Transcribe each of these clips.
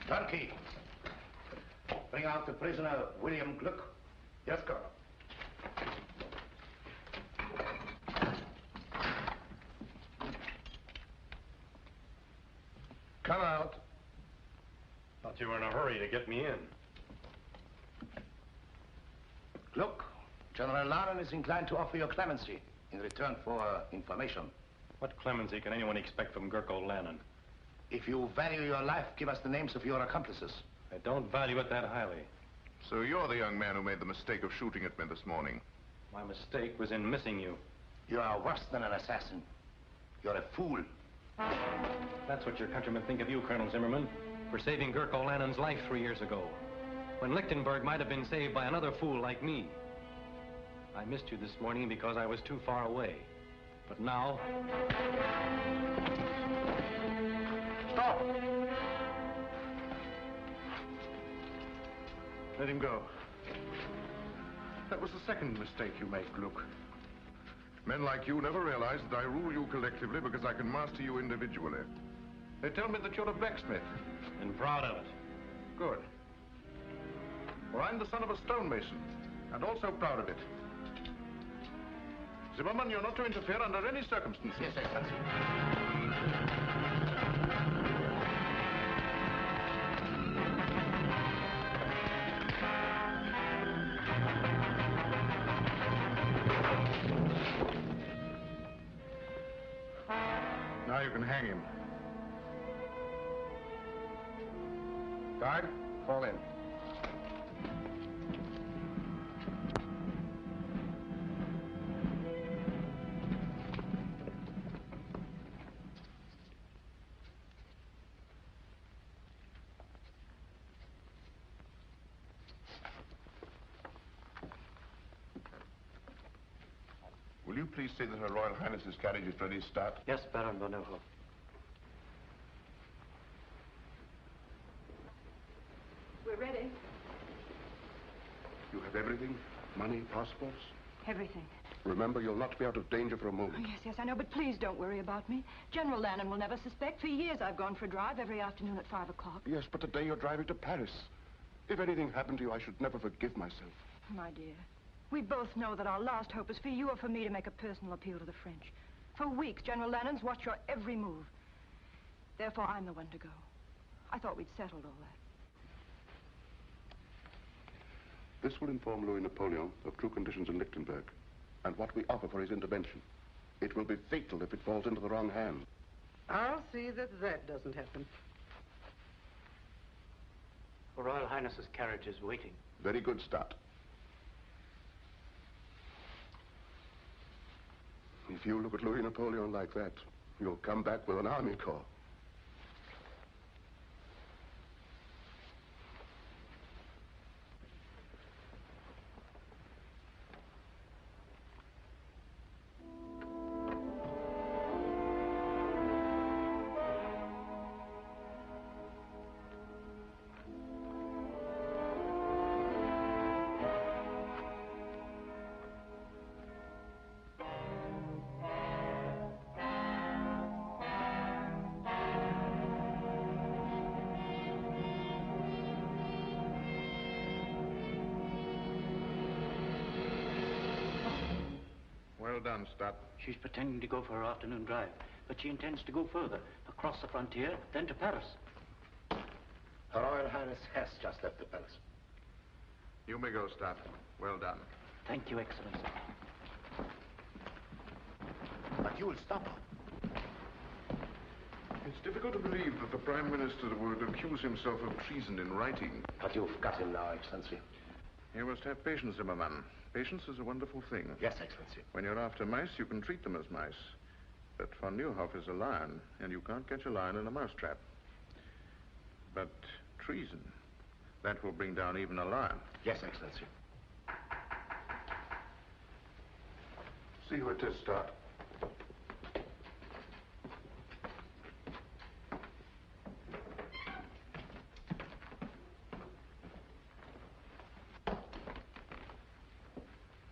Turkey. Bring out the prisoner, William Gluck. Yes, Colonel. Come out. Thought you were in a hurry to get me in. Look, General Lannon is inclined to offer you clemency in return for information. What clemency can anyone expect from Gurko Lannon? If you value your life, give us the names of your accomplices. I don't value it that highly. So you're the young man who made the mistake of shooting at me this morning. My mistake was in missing you. You are worse than an assassin. You're a fool. That's what your countrymen think of you, Colonel Zimmerman, for saving Gurko Lannon's life 3 years ago, when Lichtenberg might have been saved by another fool like me. I missed you this morning because I was too far away. But now... Stop! Let him go. That was the second mistake you made, Gluck. Men like you never realize that I rule you collectively because I can master you individually. They tell me that you're a blacksmith. And proud of it. Good. For I'm the son of a stonemason, and also proud of it. Zimmerman, you're not to interfere under any circumstances. Yes, Excellency. Now you can hang him. Guard, fall in. Will you please say that Her Royal Highness's carriage is ready to start? Yes, Baron Bonovo. We're ready. You have everything? Money, passports? Everything. Remember, you'll not be out of danger for a moment. Oh, yes, I know, but please don't worry about me. General Lannon will never suspect. For years I've gone for a drive every afternoon at 5 o'clock. Yes, but today you're driving to Paris. If anything happened to you, I should never forgive myself. My dear, we both know that our last hope is for you or for me to make a personal appeal to the French. For weeks, General Lannon's watched your every move. Therefore, I'm the one to go. I thought we'd settled all that. This will inform Louis Napoleon of true conditions in Lichtenberg and what we offer for his intervention. It will be fatal if it falls into the wrong hands. I'll see that that doesn't happen. Her Royal Highness's carriage is waiting. Very good start. If you look at Louis Napoleon like that, you'll come back with an army corps. Well done, Stott. She's pretending to go for her afternoon drive, but she intends to go further, across the frontier, then to Paris. Her Royal Highness has just left the palace. You may go, Stott. Well done. Thank you, Excellency. But you'll stop her. It's difficult to believe that the Prime Minister would accuse himself of treason in writing. But you've got him now, Excellency. You must have patience, Zimmerman. Patience is a wonderful thing. Yes, Excellency. When you're after mice, you can treat them as mice. But von Neuhoff is a lion, and you can't catch a lion in a mousetrap. But treason, that will bring down even a lion. Yes, Excellency. See who it is, Stott.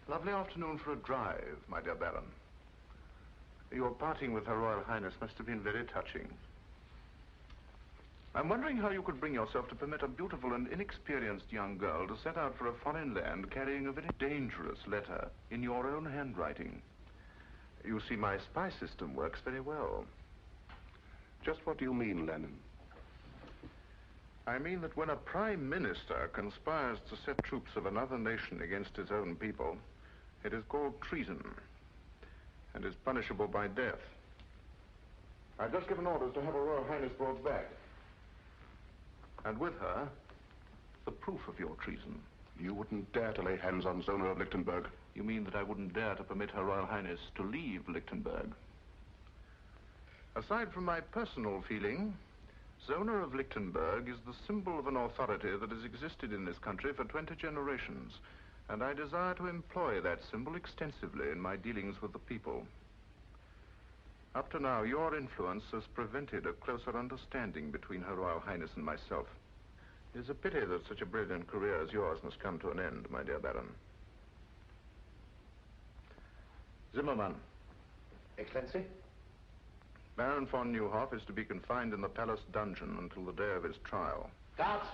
Lovely afternoon for a drive, my dear Baron. Your parting with Her Royal Highness must have been very touching. I'm wondering how you could bring yourself to permit a beautiful and inexperienced young girl to set out for a foreign land carrying a very dangerous letter in your own handwriting. You see, my spy system works very well. Just what do you mean, Lennon? I mean that when a prime minister conspires to set troops of another nation against his own people, it is called treason and is punishable by death. I've just given orders to have Her Royal Highness brought back. And with her, the proof of your treason. You wouldn't dare to lay hands on Zona of Lichtenberg. You mean that I wouldn't dare to permit Her Royal Highness to leave Lichtenberg? Aside from my personal feeling, Zona of Lichtenberg is the symbol of an authority that has existed in this country for 20 generations, and I desire to employ that symbol extensively in my dealings with the people. Up to now, your influence has prevented a closer understanding between Her Royal Highness and myself. It is a pity that such a brilliant career as yours must come to an end, my dear Baron. Zimmermann. Excellency? Baron von Neuhoff is to be confined in the palace dungeon until the day of his trial. Guards!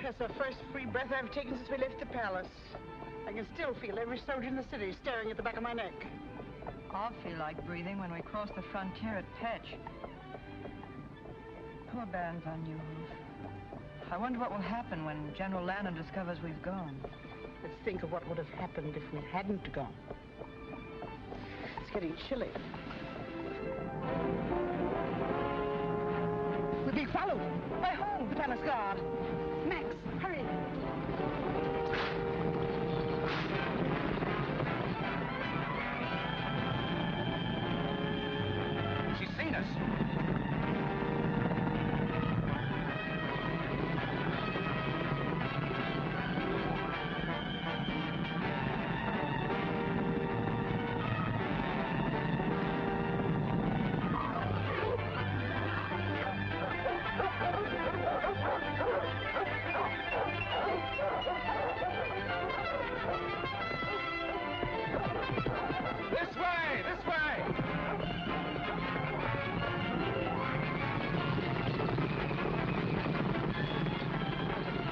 That's the first free breath I've taken since we left the palace. I can still feel every soldier in the city staring at the back of my neck. I'll feel like breathing when we cross the frontier at Petch. Poor Baron von Neuhoff. I wonder what will happen when General Lannon discovers we've gone. Let's think of what would have happened if we hadn't gone. It's getting chilly. We're being followed. By whom? The palace guard. Max, hurry. She's seen us. This way! This way!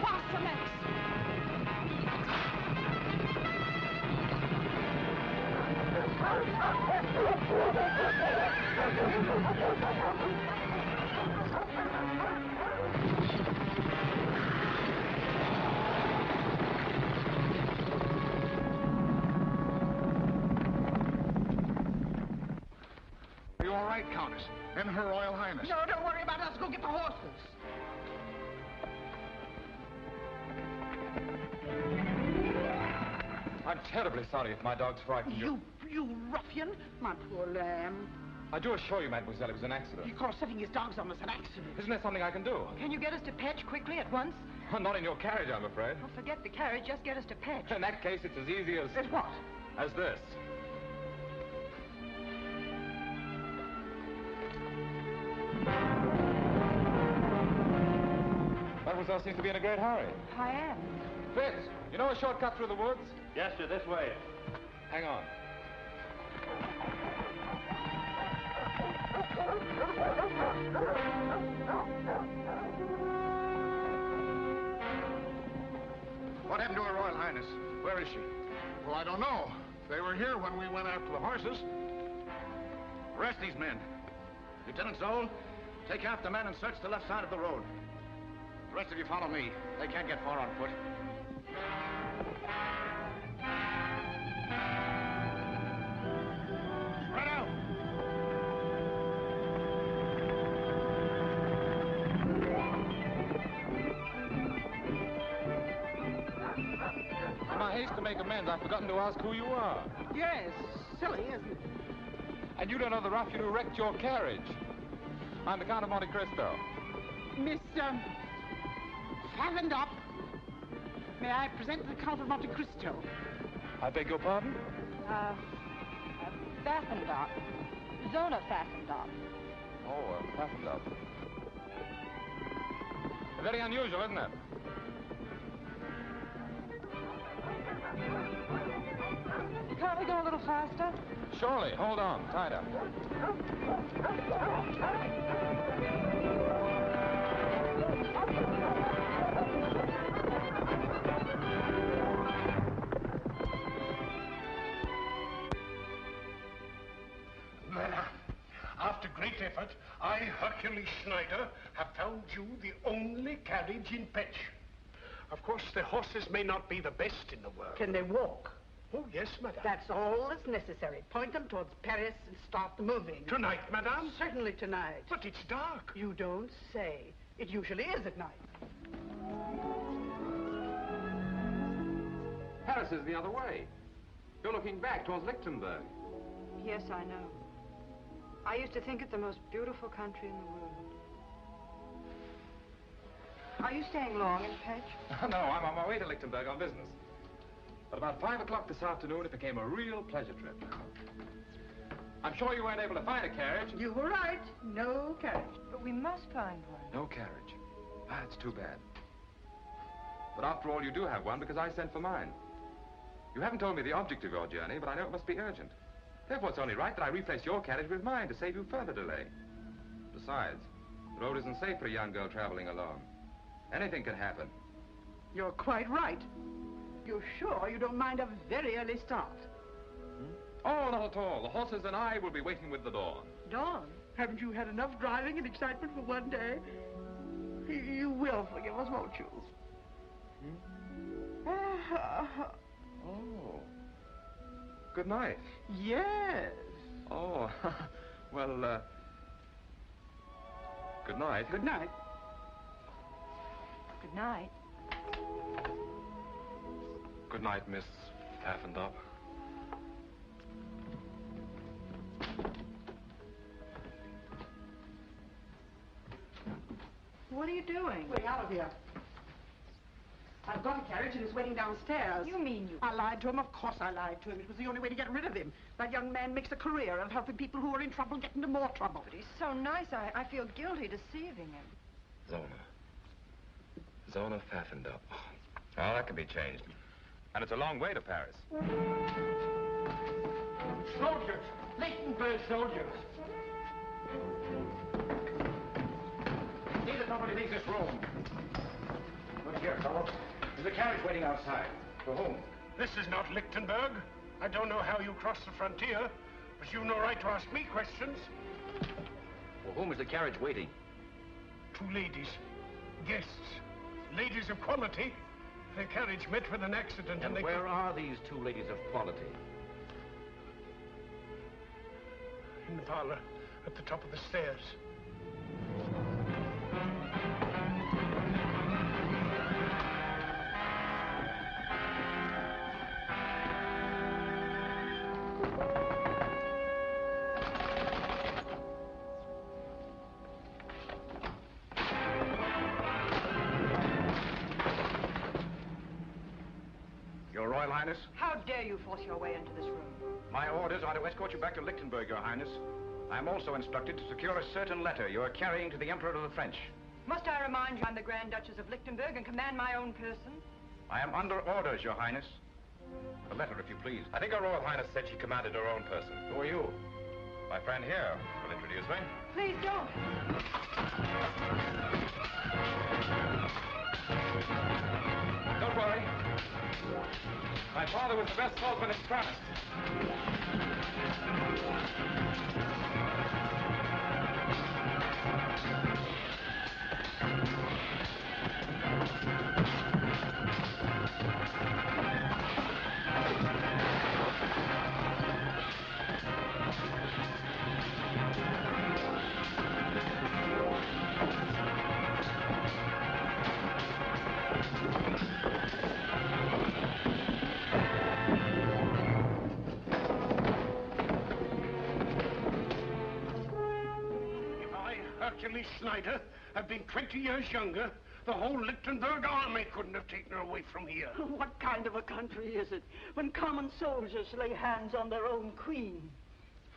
Faster, Max. Are you all right, Countess? And Her Royal Highness? No, don't worry about us. Go get the horses. I'm terribly sorry if my dog's frightened you. You ruffian. My poor lamb. I do assure you, mademoiselle, it was an accident. He calls setting his dogs on us an accident. Isn't there something I can do? Can you get us to Petch quickly at once? Not in your carriage, I'm afraid. Well, forget the carriage, just get us to Petch. In that case, it's as easy as... As what? as this. Mademoiselle seems to be in a great hurry. I am. Fitz, you know a shortcut through the woods? Yes, sir, this way. Hang on. What happened to Her Royal Highness? Where is she? Well, I don't know. They were here when we went after the horses. Arrest these men. Lieutenant Zoll, take half the men and search the left side of the road. The rest of you follow me. They can't get far on foot. Spread out! In my haste to make amends, I've forgotten to ask who you are. Yes, silly, isn't it? And you don't know the ruffian who wrecked your carriage. I'm the Count of Monte Cristo. Miss, Favendop. May I present the Count of Monte Cristo? I beg your pardon? Baffendop. Zona fastened up. Oh, fastened up. Very unusual, isn't it? Can't we go a little faster? Surely. Hold on. Tied up. After great effort, I, Hercules Schneider, have found you the only carriage in Petch. Of course, the horses may not be the best in the world. Can they walk? Oh, yes, madame. That's all that's necessary. Point them towards Paris and start the moving. Tonight, madame? Certainly tonight. But it's dark. You don't say. It usually is at night. Paris is the other way. You're looking back towards Lichtenberg. Yes, I know. I used to think it the most beautiful country in the world. Are you staying long in Petch? No, I'm on my way to Lichtenberg on business. But about 5 o'clock this afternoon, it became a real pleasure trip. I'm sure you weren't able to find a carriage. You were right. No carriage. But we must find one. No carriage. Ah, it's too bad. But after all, you do have one because I sent for mine. You haven't told me the object of your journey, but I know it must be urgent. Therefore, it's only right that I replace your carriage with mine to save you further delay. Besides, the road isn't safe for a young girl traveling alone. Anything can happen. You're quite right. You're sure you don't mind a very early start? Oh, not at all. The horses and I will be waiting with the dawn. Dawn? Haven't you had enough driving and excitement for one day? You will forgive us, won't you? Oh. Good night. Yes. Oh, well, good night. Good night. Good night. Good night, Miss Paffendop. What are you doing? Getting out of here. I've got a carriage and it's waiting downstairs. You mean you... I lied to him. Of course I lied to him. It was the only way to get rid of him. That young man makes a career of helping people who are in trouble get into more trouble. But he's so nice, I feel guilty deceiving him. Zona Pfaffendup. Oh, that can be changed. And it's a long way to Paris. Soldiers! Lichtenberg soldiers! See that nobody leaves this room. Look here, fellow. There's a carriage waiting outside. For whom? This is not Lichtenberg. I don't know how you crossed the frontier, but you've no right to ask me questions. For whom is the carriage waiting? 2 ladies. Guests. Ladies of quality. Their carriage met with an accident And they... where are these 2 ladies of quality? In the parlor, at the top of the stairs. Your Royal Highness? How dare you force your way into this room? My orders are to escort you back to Lichtenberg, Your Highness. I'm also instructed to secure a certain letter you are carrying to the Emperor of the French. Must I remind you I'm the Grand Duchess of Lichtenberg and command my own person? I am under orders, Your Highness. A letter, if you please. I think Her Royal Highness said she commanded her own person. Who are you? My friend here will introduce me. Please don't. Don't worry. My father was the best swordsman in France. Hercules Schneider have been 20 years younger, the whole Lichtenberg army couldn't have taken her away from here. What kind of a country is it when common soldiers lay hands on their own queen?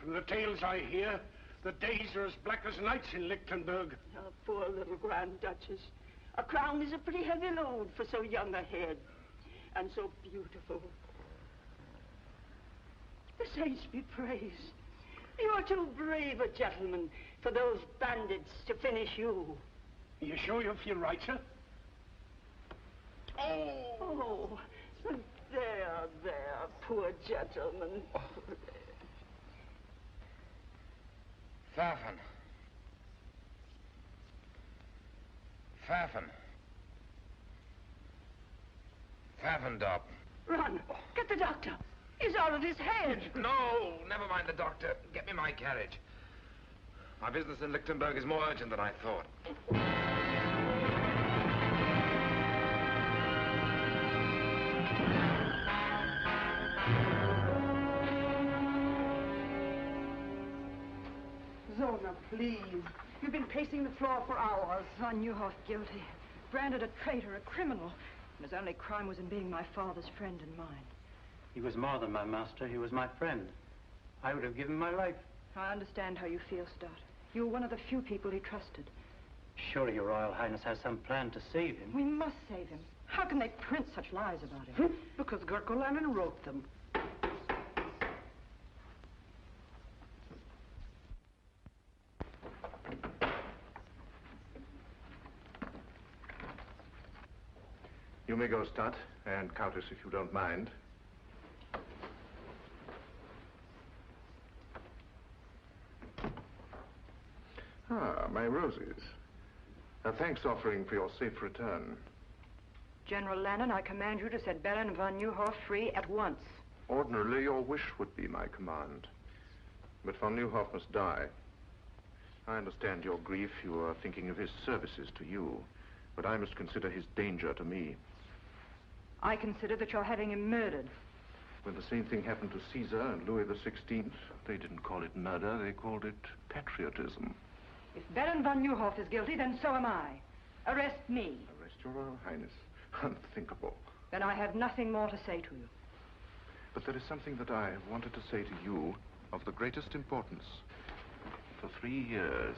From the tales I hear, the days are as black as nights in Lichtenberg. Oh, poor little Grand Duchess. A crown is a pretty heavy load for so young a head. And so beautiful. The saints be praised. You are too brave a gentleman for those bandits to finish you. You sure you feel right, sir? Oh, there, poor gentleman. Pfaffen. Pfaffendorp. Run, get the doctor. He's out of his head. No, never mind the doctor. Get me my carriage. My business in Lichtenberg is more urgent than I thought. Zona, please. You've been pacing the floor for hours. Von Neuhoff guilty. Branded a traitor, a criminal. And his only crime was in being my father's friend and mine. He was more than my master. He was my friend. I would have given my life. I understand how you feel, Stott. You were one of the few people he trusted. Surely your Royal Highness has some plan to save him. We must save him. How can they print such lies about him? Because Gurko Lannon wrote them. You may go, Stott, and Countess, if you don't mind. Ah, my roses. A thanks offering for your safe return. General Lannon, I command you to set Baron von Neuhoff free at once. Ordinarily, your wish would be my command. But von Neuhoff must die. I understand your grief. You are thinking of his services to you. But I must consider his danger to me. I consider that you're having him murdered. When the same thing happened to Caesar and Louis XVI, they didn't call it murder, they called it patriotism. If Baron von Neuhoff is guilty, then so am I. Arrest me. Arrest your Royal Highness. Unthinkable. Then I have nothing more to say to you. But there is something that I have wanted to say to you of the greatest importance. For 3 years.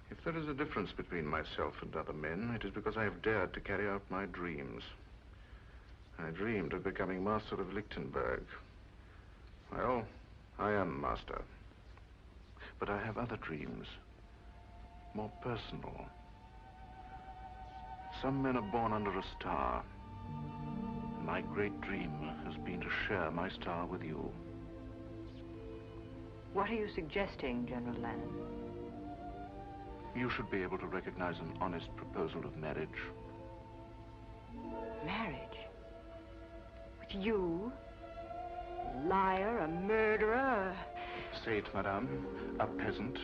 If there is a difference between myself and other men, it is because I have dared to carry out my dreams. I dreamed of becoming master of Lichtenberg. Well, I am master. But I have other dreams, more personal. Some men are born under a star. My great dream has been to share my star with you. What are you suggesting, General Lannon? You should be able to recognize an honest proposal of marriage. Marriage? With you? A liar, a murderer, Say it, madame, a peasant.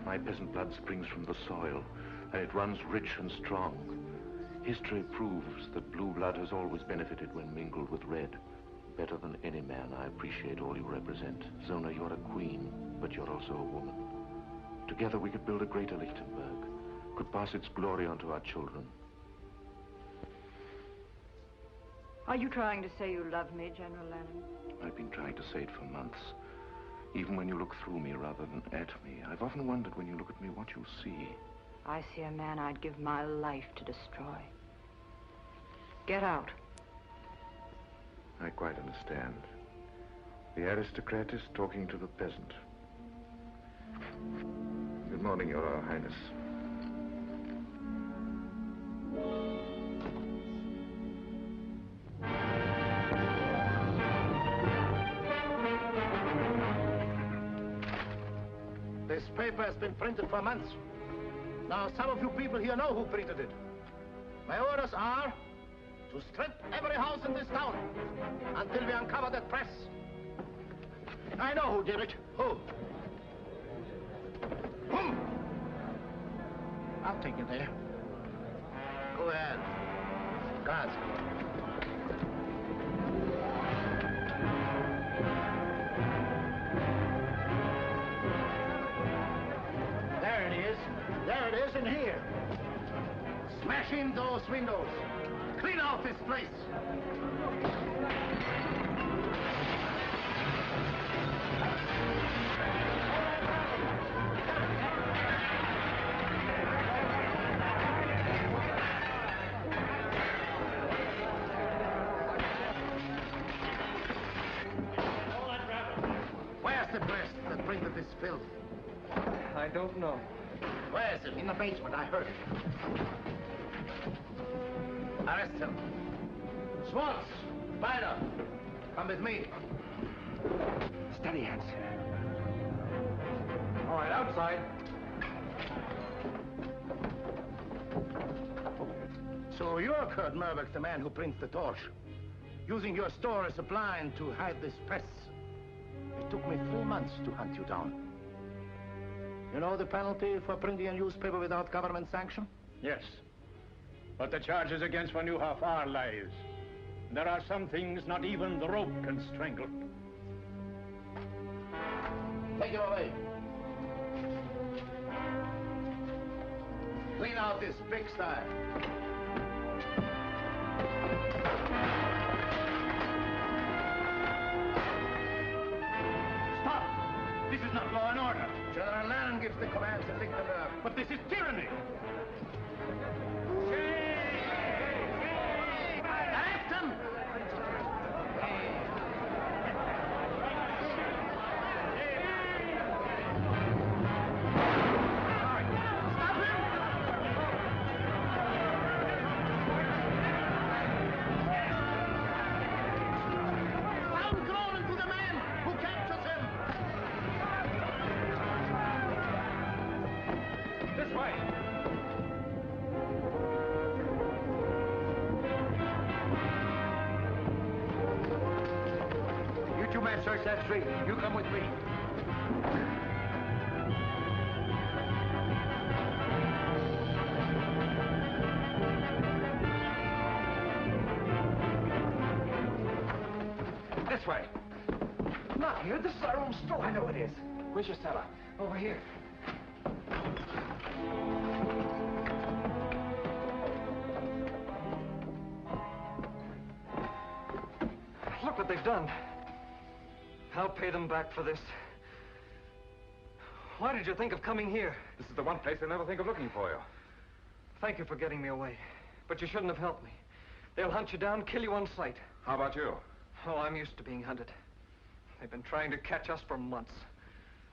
My peasant blood springs from the soil, and it runs rich and strong. History proves that blue blood has always benefited when mingled with red. Better than any man, I appreciate all you represent. Zona, you're a queen, but you're also a woman. Together we could build a greater Lichtenberg, could pass its glory on to our children. Are you trying to say you love me, General Lannon? I've been trying to say it for months. Even when you look through me rather than at me, I've often wondered when you look at me what you see. I see a man I'd give my life to destroy. Get out. I quite understand. The aristocrat is talking to the peasant. Good morning, Your Royal Highness. This paper has been printed for months. Now, some of you people here know who printed it. My orders are to strip every house in this town until we uncover that press. I know who did it. Who? I'll take you there. Go ahead. Guards. There it is. There it is in here. Smash in those windows. Clean out this place! Where's the press that printed this filth? I don't know. Where is it? In the basement, I heard it. Arrest him. Schwartz! Spider! Come with me. Steady, Hans. All right, outside. So you're Kurt Merbeck, the man who prints the torch, using your store as a blind to hide this press. It took me 3 months to hunt you down. You know the penalty for printing a newspaper without government sanction? Yes. But the charges against Von Nieuwhof are lies. There are some things not even the rope can strangle. Take him away. Clean out this pigsty. Stop! This is not law and order. General Lannon gives the command to Lichtenberg. But this is tyranny. Arrest him! Stop him! Sound groaning to the man who captures him! This way. You two men search that street. You come with me. This way. Not here. This is our own store. I know it is. Where's your cellar? Over here. Look what they've done. I'll pay them back for this. Why did you think of coming here? This is the one place they'll never think of looking for you. Thank you for getting me away. But you shouldn't have helped me. They'll hunt you down, kill you on sight. How about you? Oh, I'm used to being hunted. They've been trying to catch us for months.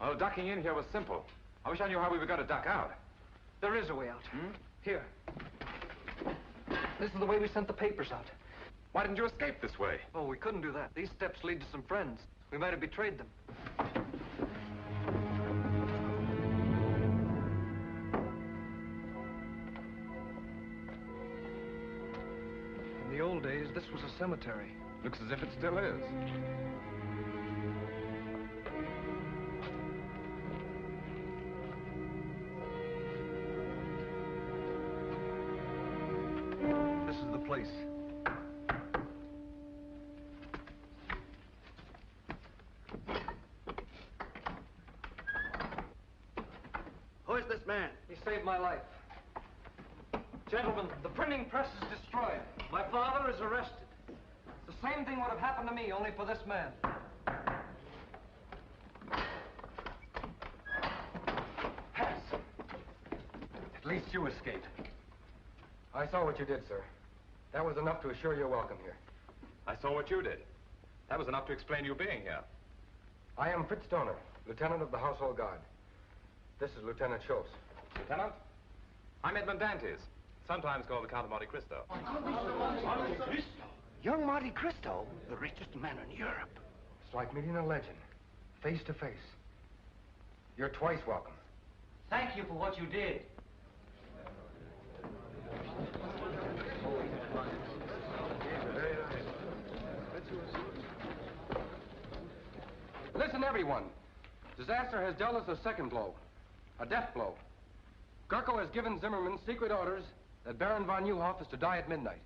Well, ducking in here was simple. I wish I knew how we were going to duck out. There is a way out. Here. This is the way we sent the papers out. Why didn't you escape this way? Oh, we couldn't do that. These steps lead to some friends. We might have betrayed them. In the old days, this was a cemetery. Looks as if it still is. This is the place. Who is this man? He saved my life. Gentlemen, the printing press is destroyed. My father is arrested. The same thing would have happened to me, only for this man. Hans! At least you escaped. I saw what you did, sir. That was enough to assure your welcome here. I saw what you did. That was enough to explain you being here. I am Fritz Stoner, Lieutenant of the Household Guard. This is Lieutenant Schultz. Lieutenant? I'm Edmund Dantes, sometimes called the Count of Monte Cristo. Young Monte Cristo, the richest man in Europe. It's like meeting a legend, face to face. You're twice welcome. Thank you for what you did. Listen, everyone. Disaster has dealt us a second blow, a death blow. Gurko has given Zimmerman secret orders that Baron von Nieuwhof is to die at midnight.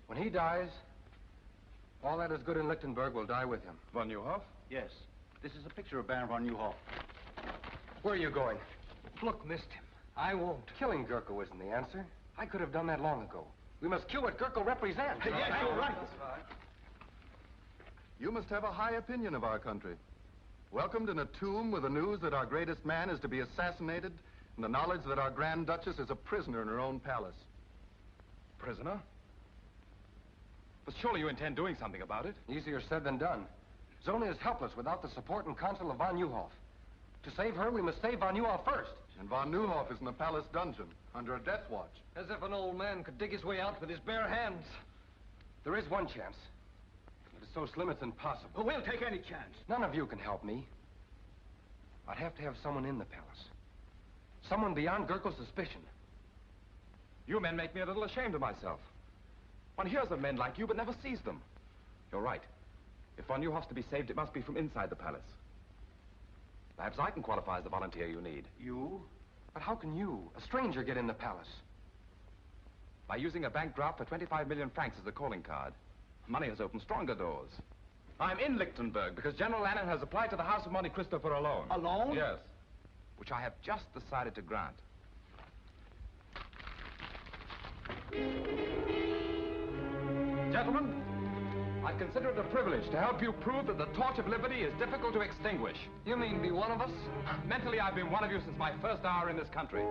When he dies, all that is good in Lichtenberg will die with him. Von Nieuwhof? Yes. This is a picture of Baron von Nieuwhof. Where are you going? Look, missed him. I won't. Killing Gurko isn't the answer. I could have done that long ago. We must kill what Gurkle represents. Yes, you're right. You must have a high opinion of our country. Welcomed in a tomb with the news that our greatest man is to be assassinated, and the knowledge that our Grand Duchess is a prisoner in her own palace. Prisoner? But surely you intend doing something about it? Easier said than done. Zona is helpless without the support and counsel of von Neuhoff. To save her, we must save von Neuhoff first. And von Neuhoff is in the palace dungeon, under a death watch. As if an old man could dig his way out with his bare hands. There is one chance. It is so slim it's impossible. Well, we'll take any chance. None of you can help me. I'd have to have someone in the palace. Someone beyond Gurkle's suspicion. You men make me a little ashamed of myself. One hears of men like you, but never sees them. You're right. If von Neuhoff's to be saved, it must be from inside the palace. Perhaps I can qualify as the volunteer you need. You? But how can you, a stranger, get in the palace? By using a bank draft for 25 million francs as a calling card. Money has opened stronger doors. I'm in Lichtenberg because General Lannon has applied to the House of Monte Cristo for a loan. A loan? Yes. Which I have just decided to grant. Gentlemen, I consider it a privilege to help you prove that the torch of liberty is difficult to extinguish. You mean be one of us? Mentally, I've been one of you since my first hour in this country.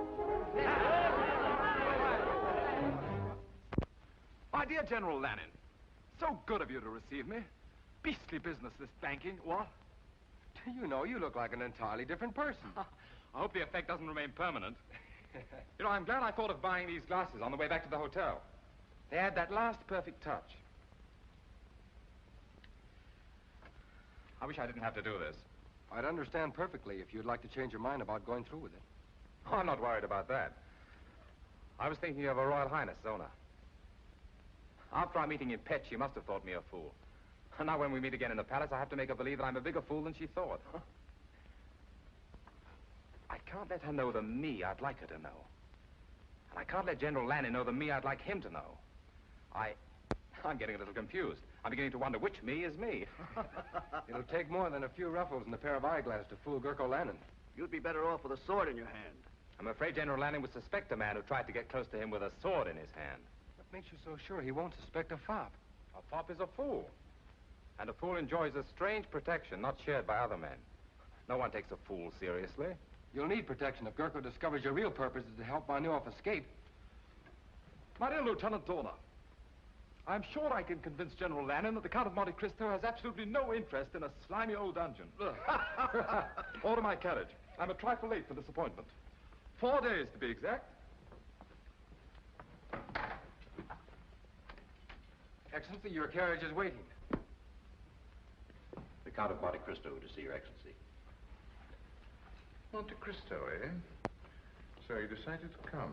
My dear General Lannon, so good of you to receive me. Beastly business, this banking, what? You know, you look like an entirely different person. I hope the effect doesn't remain permanent. You know, I'm glad I thought of buying these glasses on the way back to the hotel. They had that last perfect touch. I wish I didn't have to do this. I'd understand perfectly if you'd like to change your mind about going through with it. Oh, I'm not worried about that. I was thinking of Her Royal Highness, Zona. After our meeting in Pet, she must have thought me a fool. And now when we meet again in the palace, I have to make her believe that I'm a bigger fool than she thought. I can't let her know the me I'd like her to know. And I can't let General Lannon know the me I'd like him to know. I'm getting a little confused. I'm beginning to wonder which me is me. It'll take more than a few ruffles and a pair of eyeglasses to fool Gurkle Lannon. You'd be better off with a sword in your hand. I'm afraid General Lannon would suspect a man who tried to get close to him with a sword in his hand. What makes you so sure he won't suspect a fop? A fop is a fool. And a fool enjoys a strange protection not shared by other men. No one takes a fool seriously. You'll need protection if Gurkle discovers your real purpose is to help von Neuhoff escape. My dear Lieutenant Dorner, I'm sure I can convince General Lannon that the Count of Monte Cristo has absolutely no interest in a slimy old dungeon. Order my carriage. I'm a trifle late for this appointment. 4 days, to be exact. Excellency, your carriage is waiting. The Count of Monte Cristo to see Your Excellency. Monte Cristo, eh? So he decided to come.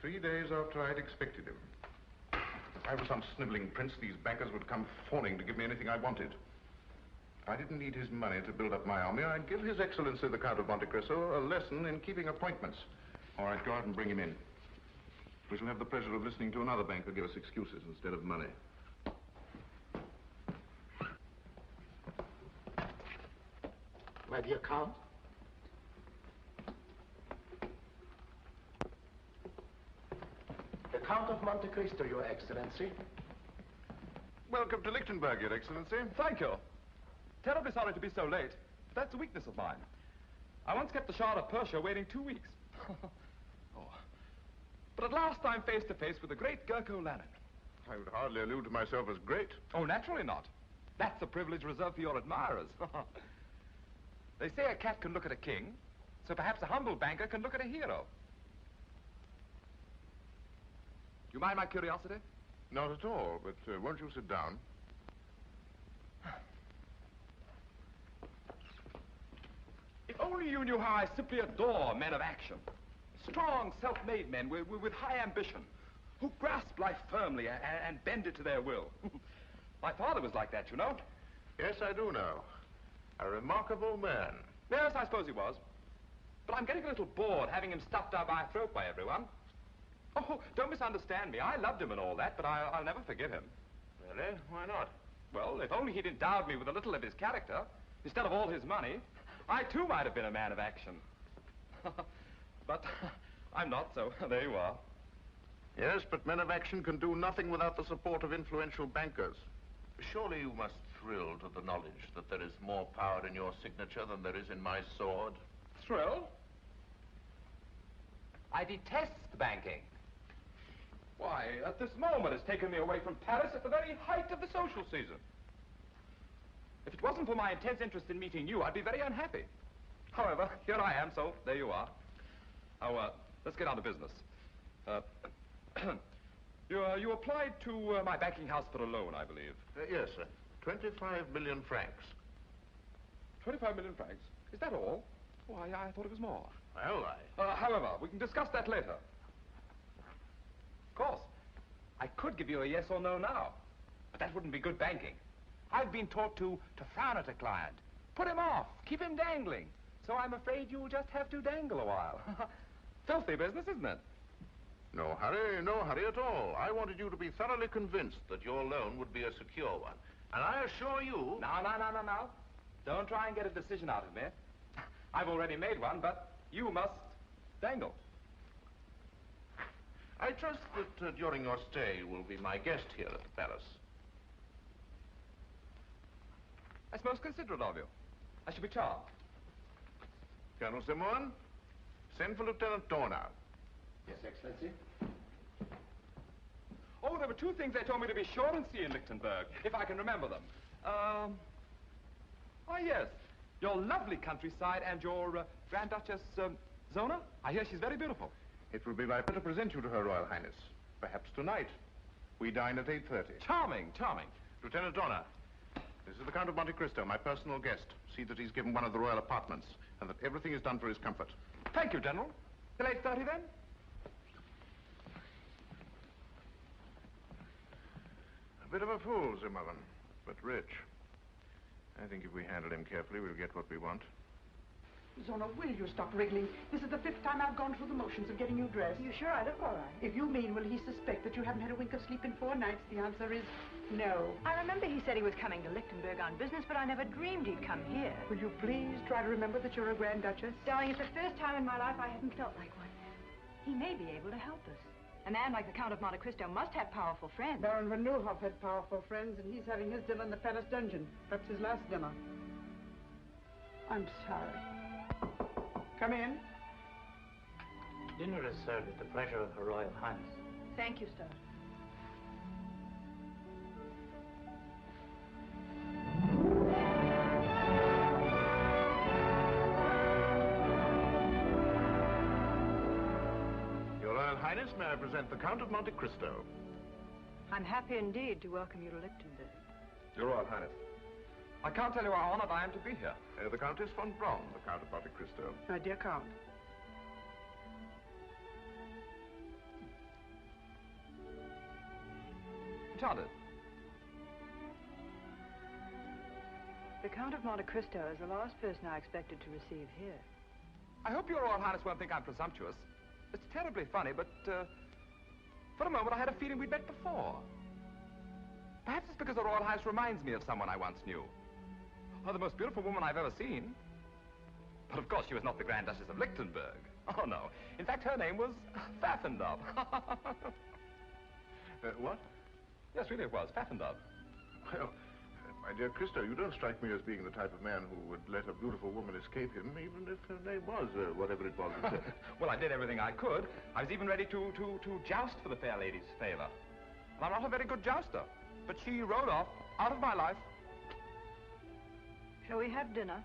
3 days after I'd expected him. If I were some sniveling prince, these bankers would come fawning to give me anything I wanted. If I didn't need his money to build up my army, I'd give His Excellency the Count of Monte Cristo a lesson in keeping appointments. Or I'd go out and bring him in. We shall have the pleasure of listening to another banker give us excuses instead of money. My dear Count. The Count of Monte Cristo, Your Excellency. Welcome to Lichtenberg, Your Excellency. Thank you. Terribly sorry to be so late, but that's a weakness of mine. I once kept the Shah of Persia waiting 2 weeks. Oh. But at last I'm face to face with the great Gurkle Lannon. I would hardly allude to myself as great. Oh, naturally not. That's a privilege reserved for your admirers. They say a cat can look at a king, so perhaps a humble banker can look at a hero. You mind my curiosity? Not at all, but won't you sit down? If only you knew how I simply adore men of action. Strong, self-made men with high ambition, who grasp life firmly and bend it to their will. My father was like that, you know. Yes, I do know. A remarkable man. Yes, I suppose he was. But I'm getting a little bored having him stuffed down my throat by everyone. Oh, don't misunderstand me. I loved him and all that, but I'll never forgive him. Really? Why not? Well, if only he'd endowed me with a little of his character, instead of all his money, I too might have been a man of action. But I'm not, so there you are. Yes, but men of action can do nothing without the support of influential bankers. Surely you must thrill to the knowledge that there is more power in your signature than there is in my sword. Thrill? I detest banking. Why, at this moment it's taken me away from Paris at the very height of the social season. If it wasn't for my intense interest in meeting you, I'd be very unhappy. However, here I am, so there you are. Now, let's get on to business. You applied to my banking house for a loan, I believe. Yes, sir. 25 million francs. 25 million francs? Is that all? Oh, I thought it was more. Well, however, we can discuss that later. Of course, I could give you a yes or no now, but that wouldn't be good banking. I've been taught to frown at a client, put him off, keep him dangling. So I'm afraid you'll just have to dangle a while. Filthy business, isn't it? no hurry at all. I wanted you to be thoroughly convinced that your loan would be a secure one. And I assure you... No. Don't try and get a decision out of me. I've already made one, but you must dangle. I trust that during your stay you will be my guest here at the palace. That's most considerate of you. I shall be charmed. Colonel Zimmerman, send for Lieutenant Dornow. Yes, Excellency. Oh, there were two things they told me to be sure and see in Lichtenberg, if I can remember them. Oh, yes. Your lovely countryside and your Grand Duchess, Zona. I hear she's very beautiful. It will be my pleasure to present you to Her Royal Highness. Perhaps tonight. We dine at 8:30. Charming. Lieutenant Dornow, this is the Count of Monte Cristo, my personal guest. See that he's given one of the royal apartments, and that everything is done for his comfort. Thank you, General. Till 8:30, then? A bit of a fool, Zimmerman, but rich. I think if we handle him carefully, we'll get what we want. Zona, will you stop wriggling? This is the 5th time I've gone through the motions of getting you dressed. You sure I look all right? If you mean, will he suspect that you haven't had a wink of sleep in 4 nights, the answer is no. I remember he said he was coming to Lichtenberg on business, but I never dreamed he'd come here. Will you please try to remember that you're a Grand Duchess? Darling, it's the first time in my life I haven't felt like one. He may be able to help us. A man like the Count of Monte Cristo must have powerful friends. Baron Van Nieuwhof had powerful friends, and he's having his dinner in the palace dungeon. Perhaps his last dinner. I'm sorry. Come in. Dinner is served at the pleasure of Her Royal Highness. Thank you, sir. Your Royal Highness, may I present the Count of Monte Cristo? I'm happy indeed to welcome you to Lichtenberg. Your Royal Highness, I can't tell you how honored I am to be here. The Countess von Braun, the Count of Monte Cristo. My dear Count. Enchanted. The Count of Monte Cristo is the last person I expected to receive here. I hope Your Royal Highness won't think I'm presumptuous. It's terribly funny, but for a moment I had a feeling we'd met before. Perhaps it's because the Royal Highness reminds me of someone I once knew. Oh, the most beautiful woman I've ever seen. But of course she was not the Grand Duchess of Lichtenberg. Oh, no. In fact, her name was Pfaffendorf. What? Yes, really it was. Pfaffendorf. Well, my dear Cristo, you don't strike me as being the type of man who would let a beautiful woman escape him, even if her name was whatever it was. Well, I did everything I could. I was even ready to joust for the fair lady's favor. And I'm not a very good jouster, but she rode off out of my life. Shall we have dinner?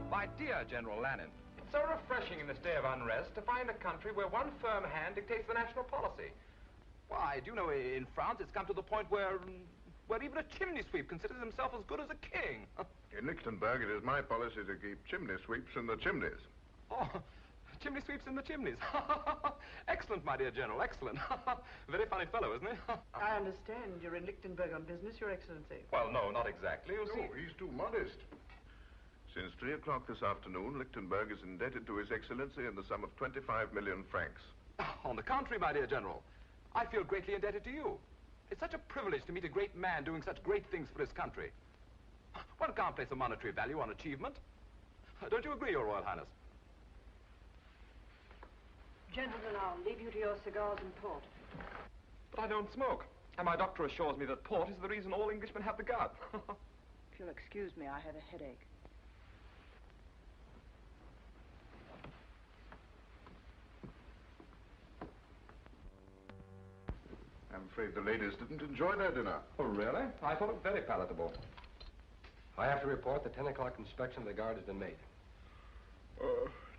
My dear General Lannon, it's so refreshing in this day of unrest to find a country where one firm hand dictates the national policy. Why, do you know, in France it's come to the point where even a chimney sweep considers himself as good as a king. In Lichtenberg, it is my policy to keep chimney sweeps in the chimneys. Oh, chimney sweeps in the chimneys. Excellent, my dear General, excellent. Very funny fellow, isn't he? I understand you're in Lichtenberg on business, Your Excellency. Well, no, not exactly. You see... No, he's too modest. Since 3 o'clock this afternoon, Lichtenberg is indebted to His Excellency in the sum of 25 million francs. On the contrary, my dear General, I feel greatly indebted to you. It's such a privilege to meet a great man doing such great things for his country. One can't place a monetary value on achievement. Don't you agree, Your Royal Highness? Gentlemen, I'll leave you to your cigars and port. But I don't smoke. And my doctor assures me that port is the reason all Englishmen have the gout. If you'll excuse me, I have a headache. I'm afraid the ladies didn't enjoy their dinner. Oh, really? I thought it very palatable. I have to report the 10 o'clock inspection of the guard has been made.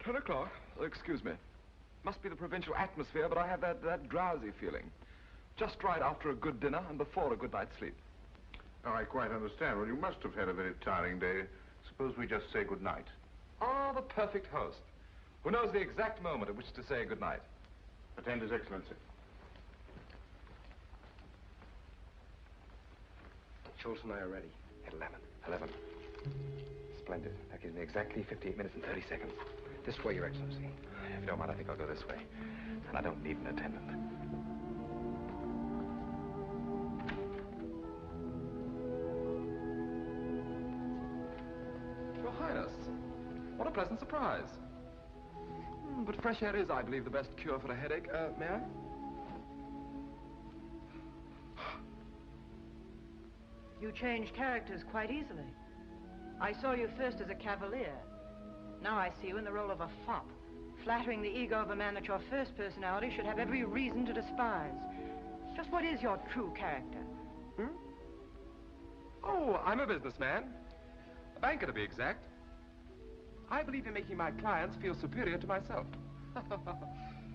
10 o'clock? Excuse me. Must be the provincial atmosphere, but I have that drowsy feeling. Just right after a good dinner and before a good night's sleep. Oh, I quite understand. Well, you must have had a very tiring day. Suppose we just say good night. Ah, the perfect host, who knows the exact moment at which to say good night. Attend His Excellency. Schultz and I are ready. At 11. Splendid. That gives me exactly 58 minutes and 30 seconds. This way, Your Excellency. If you don't mind, I think I'll go this way. And I don't need an attendant. Your Highness, what a pleasant surprise. But fresh air is, I believe, the best cure for a headache. May I? You change characters quite easily. I saw you first as a cavalier. Now I see you in the role of a fop, flattering the ego of a man that your first personality should have every reason to despise. Just what is your true character? Oh, I'm a businessman. A banker, to be exact. I believe in making my clients feel superior to myself.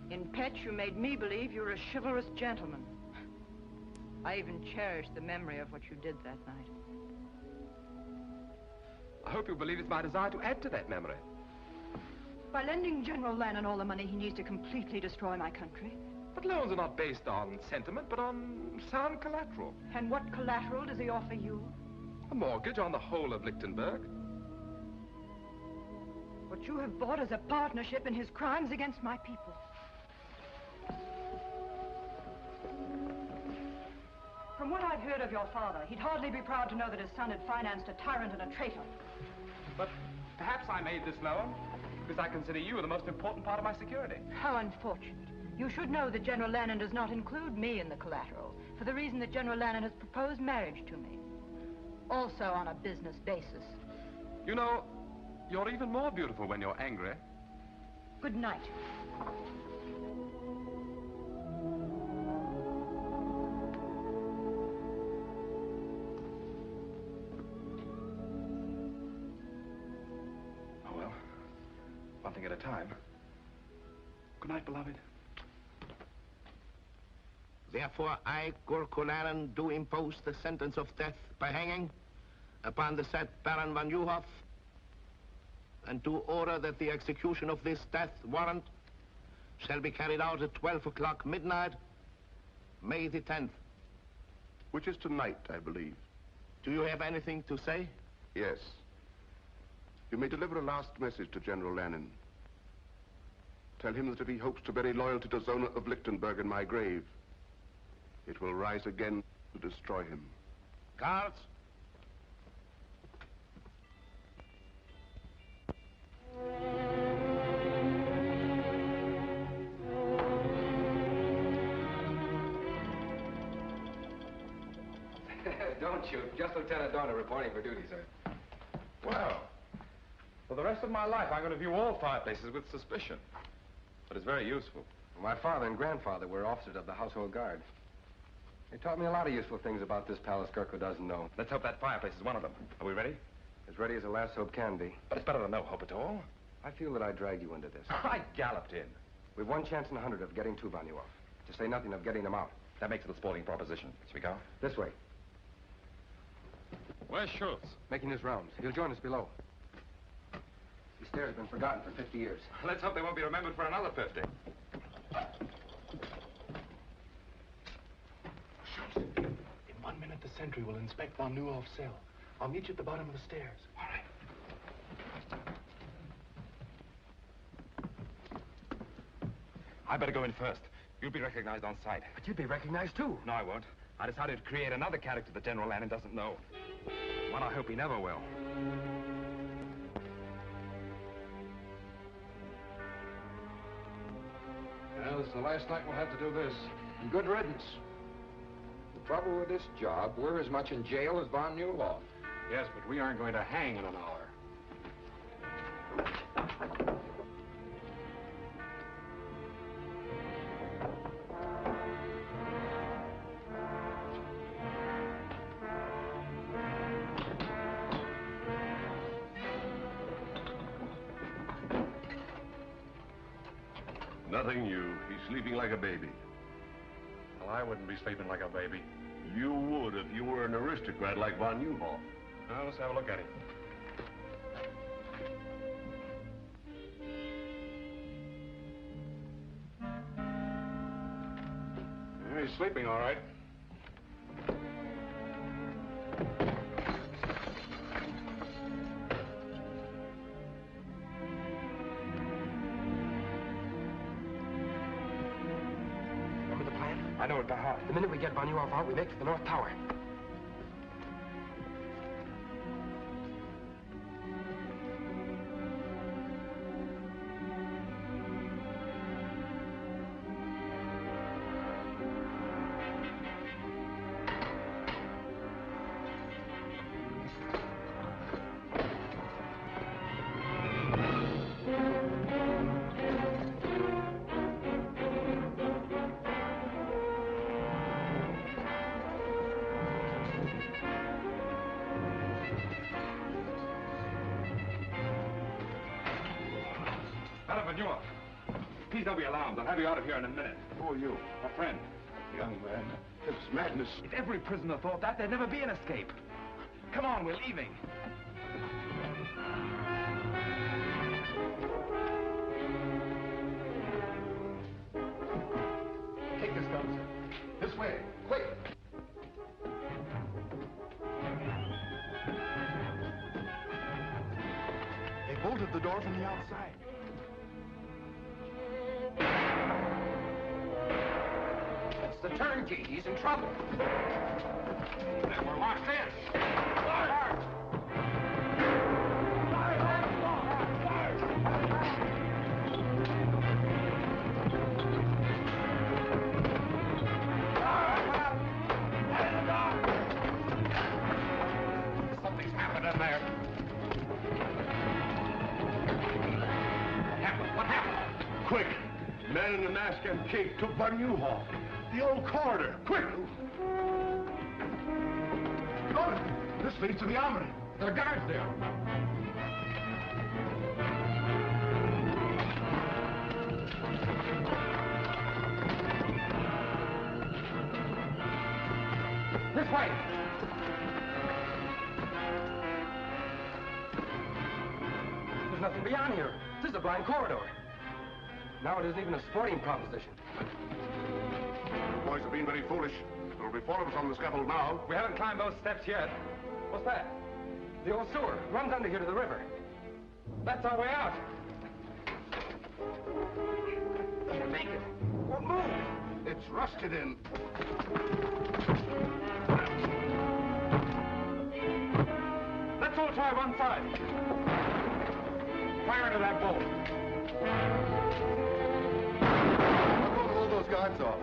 In Petch, you made me believe you were a chivalrous gentleman. I even cherish the memory of what you did that night. I hope you believe it's my desire to add to that memory. By lending General Lannon all the money he needs to completely destroy my country. But loans are not based on sentiment, but on sound collateral. And what collateral does he offer you? A mortgage on the whole of Lichtenberg. What you have bought is a partnership in his crimes against my people. From what I've heard of your father, he'd hardly be proud to know that his son had financed a tyrant and a traitor. But perhaps I made this loan because I consider you the most important part of my security. How unfortunate. You should know that General Lannon does not include me in the collateral, for the reason that General Lannon has proposed marriage to me. Also on a business basis. You know, you're even more beautiful when you're angry. Good night. Oh, well, one thing at a time. Good night, beloved. Therefore, I, Gurko Lannon, do impose the sentence of death by hanging upon the said Baron von Neuhoff, and do order that the execution of this death warrant shall be carried out at 12 o'clock midnight, May the 10th. Which is tonight, I believe. Do you have anything to say? Yes. You may deliver a last message to General Lannon. Tell him that if he hopes to bury loyalty to Zona of Lichtenberg in my grave, it will rise again to destroy him. Guards! Don't shoot. Just Lieutenant Dorner reporting for duty, sir. Well, for the rest of my life, I'm going to view all fireplaces with suspicion. But it's very useful. My father and grandfather were officers of the household guard. They taught me a lot of useful things about this palace Gurko doesn't know. Let's hope that fireplace is one of them. Are we ready? As ready as a last hope can be. But it's better than no hope at all. I feel that I dragged you into this. I galloped in. We've 1 chance in 100 of getting Tuvanyu off. To say nothing of getting them out. That makes it a sporting proposition. Shall we go? This way. Where's Schultz? Making his rounds. He'll join us below. These stairs have been forgotten for 50 years. Let's hope they won't be remembered for another 50. Schultz, in 1 minute the sentry will inspect von Neuhoff's cell. I'll meet you at the bottom of the stairs. All right. I better go in first. You'll be recognized on sight. But you'd be recognized, too. No, I won't. I decided to create another character that General Lannon doesn't know. One I hope he never will. Well, this is the last night we'll have to do this. Good riddance. The trouble with this job, we're as much in jail as von UUelk. Yes, but we aren't going to hang in an hour. Nothing new. He's sleeping like a baby. Well, I wouldn't be sleeping like a baby. You would if you were an aristocrat like von UUelk. Now, let's have a look at him. Yeah, he's sleeping all right. I know it by heart. The minute we get von UUelk out, we make for the North Tower. Von UUelk, please don't be alarmed. I'll have you out of here in a minute. Who are you? A friend. Young man, it's madness. If every prisoner thought that, there'd never be an escape. Come on, we're leaving. Take this gun, sir. This way, quick! They bolted the door from the outside. It's the turnkey. He's in trouble. We're locked in. Something's happened in there. What happened? Quick! Man in the mask and cape took von UUelk. The old corridor. Quick! Look! This leads to the armory. There are guards there. This way. There's nothing beyond here. This is a blind corridor. Now it isn't even a sporting proposition. You boys have been very foolish. There will be four of us on the scaffold now. We haven't climbed those steps yet. What's that? The old sewer. It runs under here to the river. That's our way out. Can't make it. Won't move. It's rusted in. Let's all try one side. Fire into that bolt. I'm going to hold those guards off.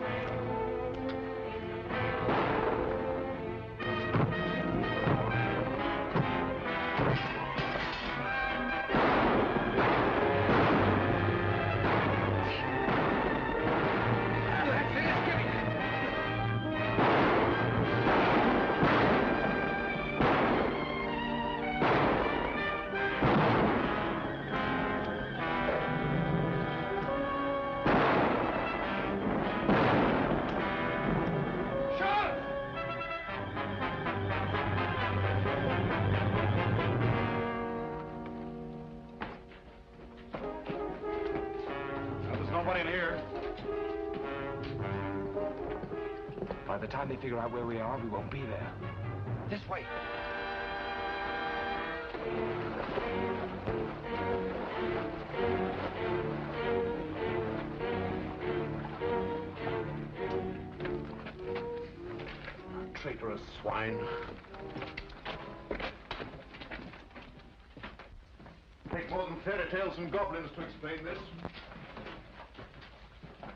By the time they figure out where we are, we won't be there. This way. traitorous swine. Take more than fairy tales and goblins to explain this.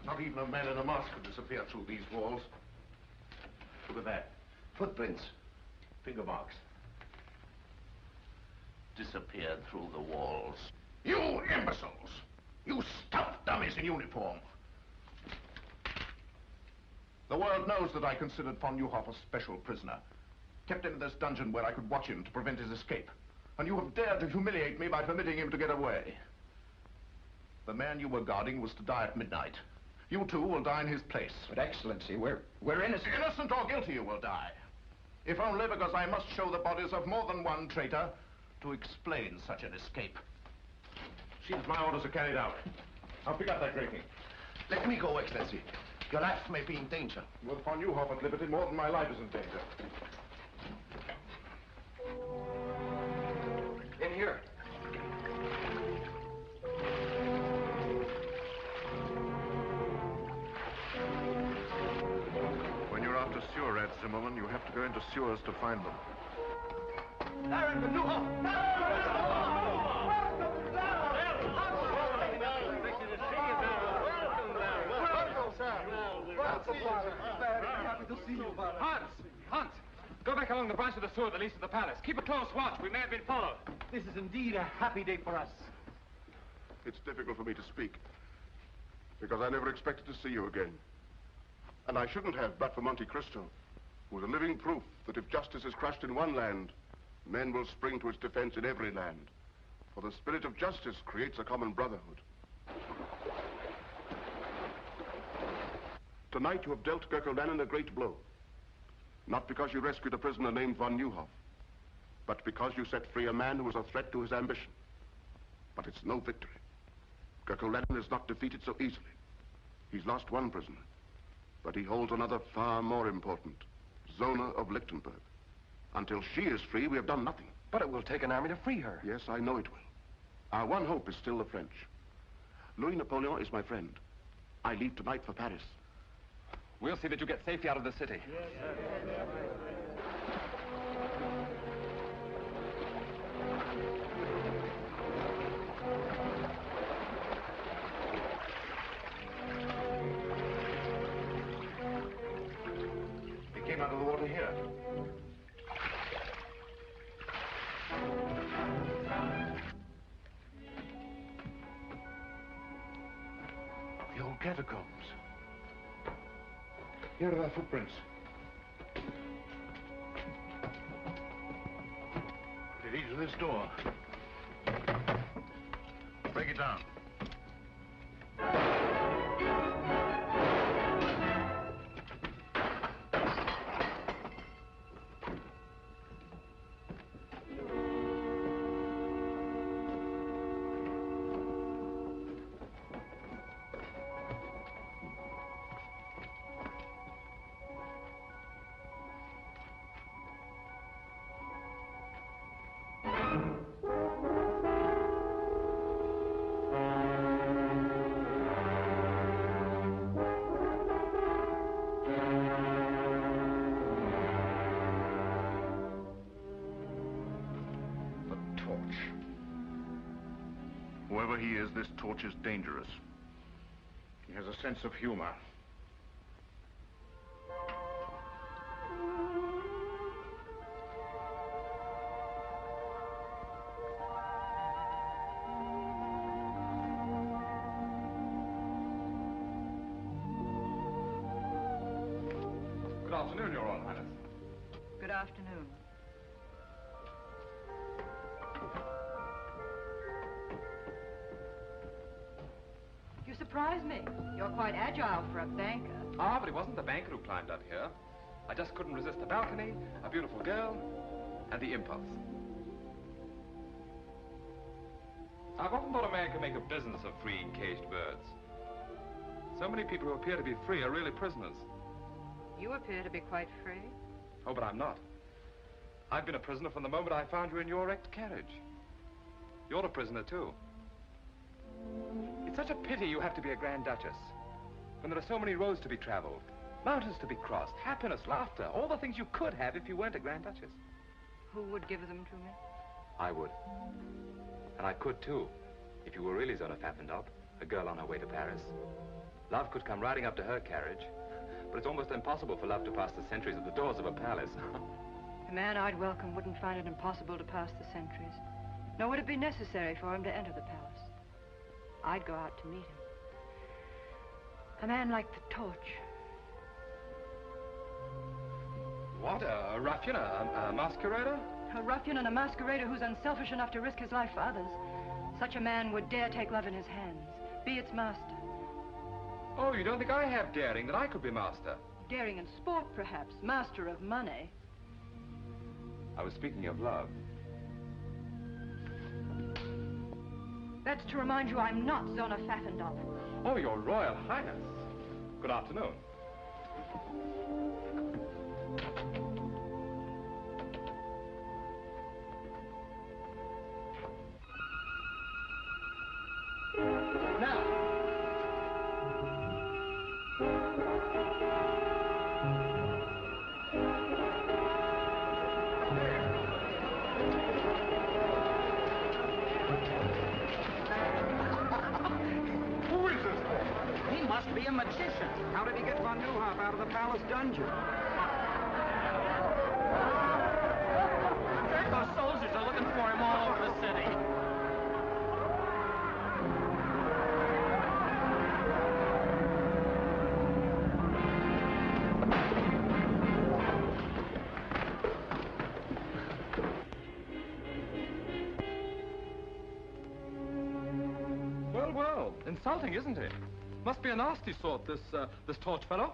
Not even a man in a mask could disappear through these walls. Look at that. Footprints. Finger marks. Disappeared through the walls. You imbeciles! You stuffed dummies in uniform! The world knows that I considered von Nieuwhof a special prisoner. Kept him in this dungeon where I could watch him to prevent his escape. And you have dared to humiliate me by permitting him to get away. The man you were guarding was to die at midnight. You too will die in his place. But Excellency, we're innocent. Innocent or guilty you will die. If only because I must show the bodies of more than one traitor to explain such an escape. See that my orders are carried out. I'll pick up that drinking. Let me go, Excellency. Your life may be in danger. With von Nieuwhof at liberty, more than my life is in danger. In here. When you're after sewer rats, Zimmerman, you have to go into sewers to find them. Baron von Nieuwhof! Hans! Go back along the branch of the sewer that leads to the palace. Keep a close watch. We may have been followed. This is indeed a happy day for us. It's difficult for me to speak, because I never expected to see you again. And I shouldn't have, but for Monte Cristo, who is a living proof that if justice is crushed in one land, men will spring to its defense in every land. For the spirit of justice creates a common brotherhood. Tonight you have dealt Gerkel-Lannon a great blow. Not because you rescued a prisoner named von Nieuwhof, but because you set free a man who was a threat to his ambition. But it's no victory. Gerkel-Lannon is not defeated so easily. He's lost one prisoner, but he holds another far more important, Zona of Lichtenberg. Until she is free, we have done nothing. But it will take an army to free her. Yes, I know it will. Our one hope is still the French. Louis Napoleon is my friend. I leave tonight for Paris. We'll see that you get safely out of the city. He came out of the water here. The old catacombs. Here are their footprints. It leads to this door. Break it down. Whoever he is, this torch is dangerous. He has a sense of humor. Good afternoon, Your Royal Highness. Good afternoon. You surprise me. You're quite agile for a banker. Ah, but it wasn't the banker who climbed up here. I just couldn't resist the balcony, a beautiful girl, and the impulse. I've often thought a man could make a business of freeing caged birds. So many people who appear to be free are really prisoners. You appear to be quite free. Oh, but I'm not. I've been a prisoner from the moment I found you in your wrecked carriage. You're a prisoner, too. It's such a pity you have to be a Grand Duchess, when there are so many roads to be traveled, Mountains to be crossed, happiness, laughter, all the things you could have if you weren't a Grand Duchess. Who would give them to me? I would. And I could, too, if you were really Zona Pfaffendaub, a girl on her way to Paris. Love could come riding up to her carriage, but it's almost impossible for love to pass the sentries at the doors of a palace. The man I'd welcome wouldn't find it impossible to pass the sentries, nor would it be necessary for him to enter the palace. I'd go out to meet him. A man like the torch. What? A ruffian? A masquerader? A ruffian and a masquerader who's unselfish enough to risk his life for others. Such a man would dare take love in his hands, be its master. Oh, you don't think I have daring, that I could be master? Daring in sport, perhaps. Master of money. I was speaking of love. That's to remind you I'm not Zona Pfaffendaub. Oh, Your Royal Highness. Good afternoon. Be a magician. How did he get von Neuhoff out of the palace dungeon? Those soldiers are looking for him all over the city. Well, well, insulting, isn't it? Must be a nasty sort, this torch fellow.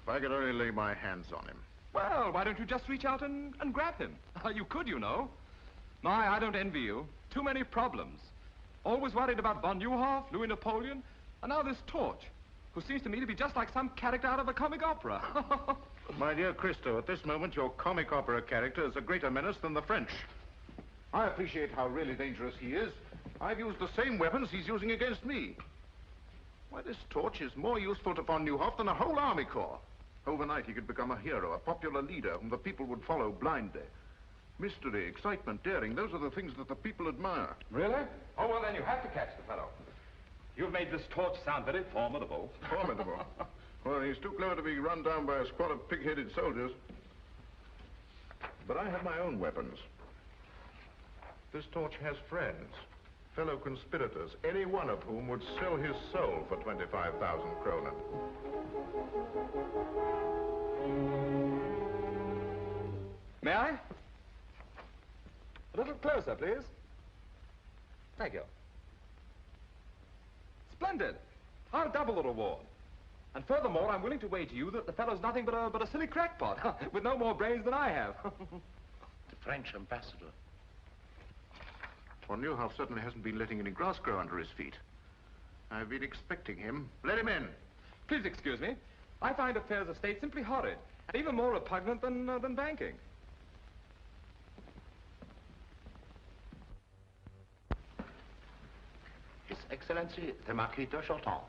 If I could only lay my hands on him. Well, why don't you just reach out and grab him? You could, you know. My, I don't envy you. Too many problems. Always worried about von Neuhoff, Louis Napoleon, and now this torch, who seems to me to be just like some character out of a comic opera. My dear Christo, at this moment, your comic opera character is a greater menace than the French. I appreciate how really dangerous he is. I've used the same weapons he's using against me. Why, this torch is more useful to von Neuhoff than a whole army corps. Overnight, he could become a hero, a popular leader whom the people would follow blindly. Mystery, excitement, daring, those are the things that the people admire. Really? Oh, well, then you have to catch the fellow. You've made this torch sound very formidable. Formidable? Well, he's too clever to be run down by a squad of pig-headed soldiers. But I have my own weapons. This torch has friends. Fellow conspirators, any one of whom would sell his soul for 25,000 kronen. May I? A little closer, please. Thank you. Splendid. I'll double the reward. And furthermore, I'm willing to wager you that the fellow's nothing but a silly crackpot, with no more brains than I have. The French ambassador. Von Neuhoff certainly hasn't been letting any grass grow under his feet. I've been expecting him. Let him in. Please excuse me. I find affairs of state simply horrid, and even more repugnant than banking. His Excellency, the Marquis de Chantant.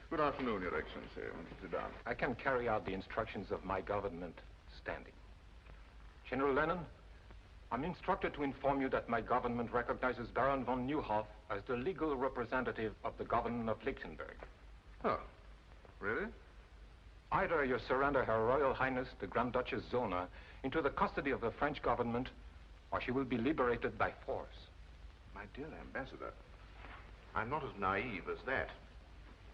Good afternoon, Your Excellency. Sit down. I can carry out the instructions of my government standing. General Lennon, I'm instructed to inform you that my government recognizes Baron von Neuhoff as the legal representative of the government of Lichtenberg. Oh, really? Either you surrender Her Royal Highness, the Grand Duchess Zona, into the custody of the French government, or she will be liberated by force. My dear Ambassador, I'm not as naive as that.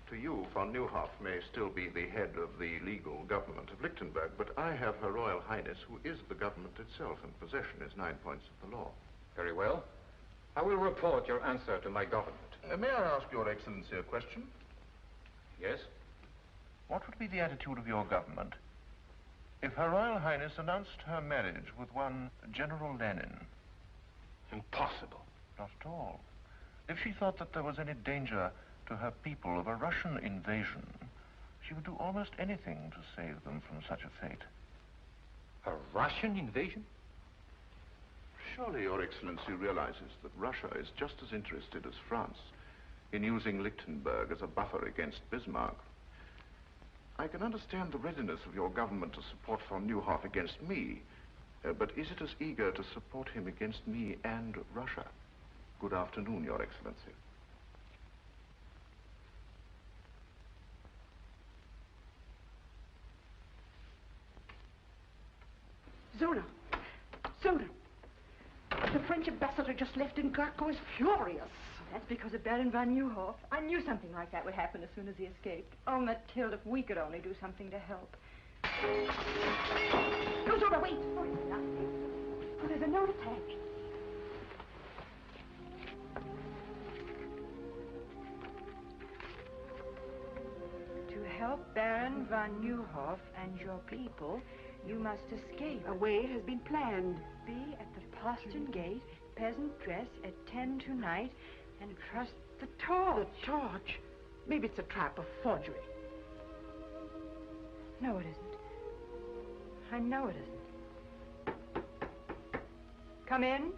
To you, von Neuhoff may still be the head of the legal government of Lichtenberg, but I have Her Royal Highness, who is the government itself, and possession is 9 points of the law. Very well. I will report your answer to my government. May I ask Your Excellency a question? Yes? What would be the attitude of your government if Her Royal Highness announced her marriage with one General Lenin? Impossible. Not at all. If she thought that there was any danger to her people of a Russian invasion, she would do almost anything to save them from such a fate. A Russian invasion? Surely Your Excellency realizes that Russia is just as interested as France in using Lichtenberg as a buffer against Bismarck. I can understand the readiness of your government to support von Neuhoff against me, but is it as eager to support him against me and Russia? Good afternoon, Your Excellency. Zola! Zola! The French ambassador just left and Garko is furious. That's because of Baron von Neuhoff. I knew something like that would happen as soon as he escaped. Oh, Mathilde, if we could only do something to help. No, Zola, wait! Oh, it's nothing. Oh, there's a note attached. To help Baron von Neuhoff and your people, you must escape. A way has been planned. Be at the postern gate, peasant dress, at 10 tonight, and trust the torch. The torch? Maybe it's a trap, a forgery. No, it isn't. I know it isn't. Come in.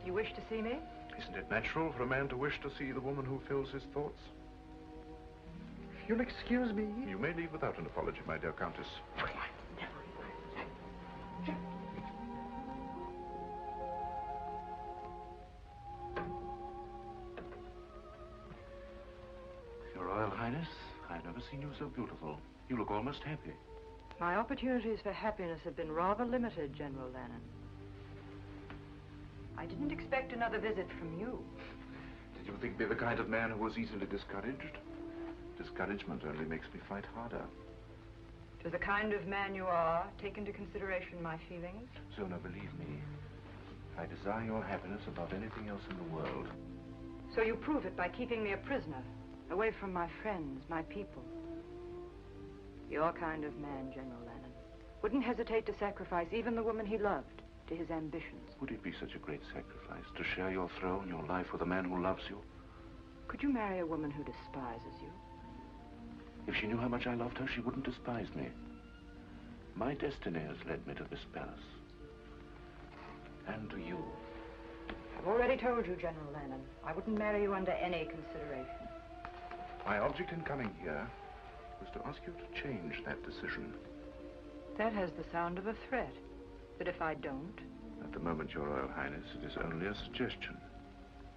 You wish to see me? Isn't it natural for a man to wish to see the woman who fills his thoughts? You'll excuse me? You may leave without an apology, my dear Countess. Well, I never... Your Royal Highness, I've never seen you so beautiful. You look almost happy. My opportunities for happiness have been rather limited, General Lennon. I didn't expect another visit from you. Did you think me the kind of man who was easily discouraged? Discouragement only makes me fight harder. To the kind of man you are, take into consideration my feelings. Zona, believe me, I desire your happiness above anything else in the world. So you prove it by keeping me a prisoner, away from my friends, my people. Your kind of man, General Lennon, wouldn't hesitate to sacrifice even the woman he loved to his ambitions. Would it be such a great sacrifice to share your throne, your life with a man who loves you? Could you marry a woman who despises you? If she knew how much I loved her, she wouldn't despise me. My destiny has led me to this palace. And to you. I've already told you, General Lennon, I wouldn't marry you under any consideration. My object in coming here was to ask you to change that decision. That has the sound of a threat. That if I don't... At the moment, Your Royal Highness, it is only a suggestion.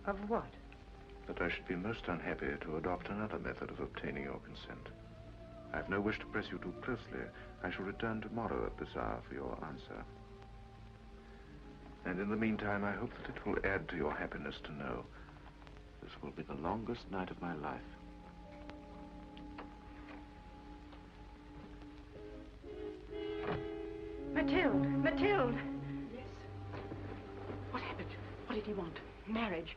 Of what? That I should be most unhappy to adopt another method of obtaining your consent. I have no wish to press you too closely. I shall return tomorrow at this hour for your answer. And in the meantime, I hope that it will add to your happiness to know this will be the longest night of my life. Mathilde! Mathilde! Yes? What happened? What did he want? Marriage.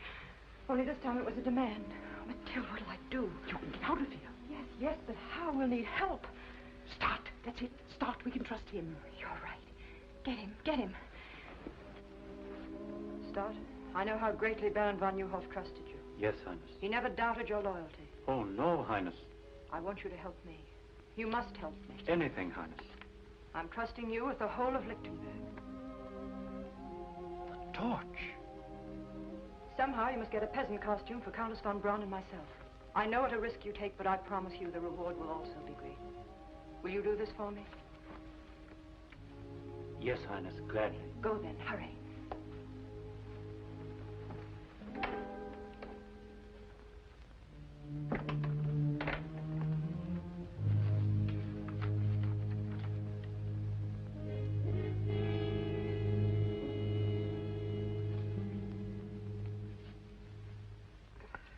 Only this time it was a demand. Oh, Mathilde, what'll I do? You can get out of here. Yes, but how? We'll need help. Start. That's it. Start. We can trust him. You're right. Get him. Start. I know how greatly Baron von Neuhoff trusted you. Yes, Highness. He never doubted your loyalty. Oh, no, Highness. I want you to help me. You must help me. Anything, Highness. I'm trusting you with the whole of Lichtenberg. The torch. Somehow you must get a peasant costume for Countess von Braun and myself. I know what a risk you take, but I promise you the reward will also be great. Will you do this for me? Yes, Highness, gladly. Go then, hurry.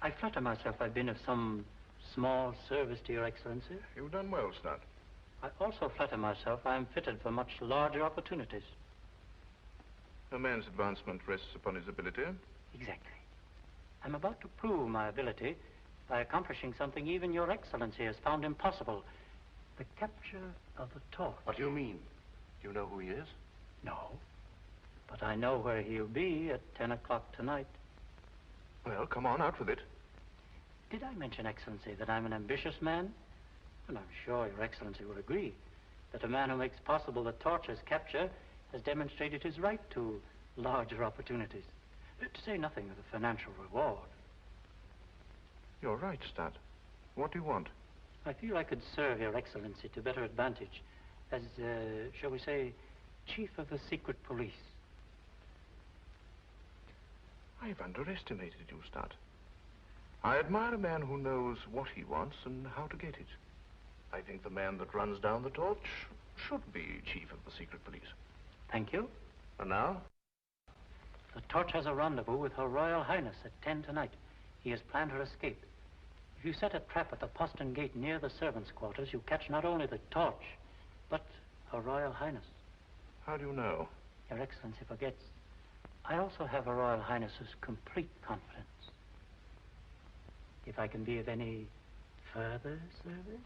I flatter myself I've been of some small service to Your Excellency. You've done well, Snut. I also flatter myself I am fitted for much larger opportunities. A man's advancement rests upon his ability. Exactly. I'm about to prove my ability by accomplishing something even Your Excellency has found impossible. The capture of the torch. What do you mean? Do you know who he is? No. But I know where he'll be at 10 o'clock tonight. Well, come on, out with it. Did I mention, Excellency, that I'm an ambitious man? And I'm sure Your Excellency will agree that a man who makes possible the torch's capture has demonstrated his right to larger opportunities. To say nothing of the financial reward. You're right, Stat. What do you want? I feel I could serve Your Excellency to better advantage as, shall we say, Chief of the Secret Police. I've underestimated you, Stat. I admire a man who knows what he wants and how to get it. I think the man that runs down the torch should be Chief of the Secret Police. Thank you. And now? The torch has a rendezvous with Her Royal Highness at 10 tonight. He has planned her escape. If you set a trap at the postern gate near the servants' quarters, you catch not only the torch, but Her Royal Highness. How do you know? Your Excellency forgets. I also have Her Royal Highness's complete confidence. If I can be of any further service?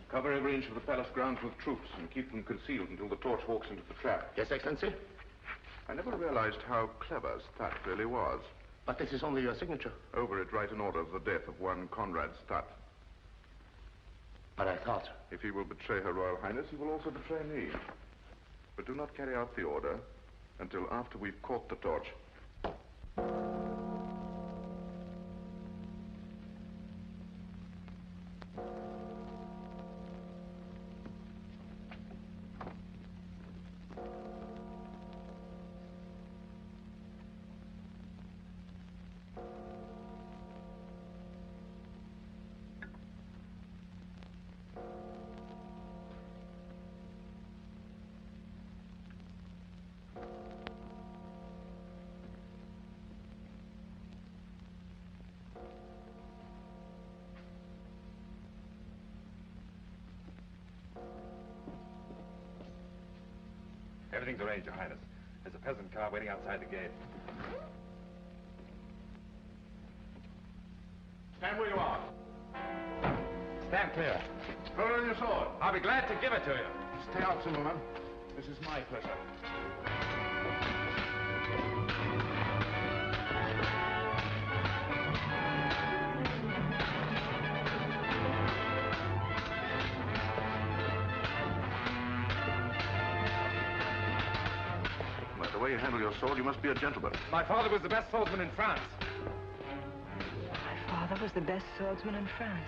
Cover every inch of the palace grounds with troops and keep them concealed until the torch walks into the trap. Yes, Excellency? I never realized how clever Stat really was. But this is only your signature. Over it, write an order of the death of one Conrad Stat. But I thought... If he will betray Her Royal Highness, he will also betray me. But do not carry out the order until after we've caught the torch. Everything's arranged, Your Highness. There's a peasant car waiting outside the gate. Stand where you are. Stand clear. Throw down your sword. I'll be glad to give it to you. Stay out, Zimmerman. This is my pleasure. By the way you handle your sword, you must be a gentleman. My father was the best swordsman in France. My father was the best swordsman in France.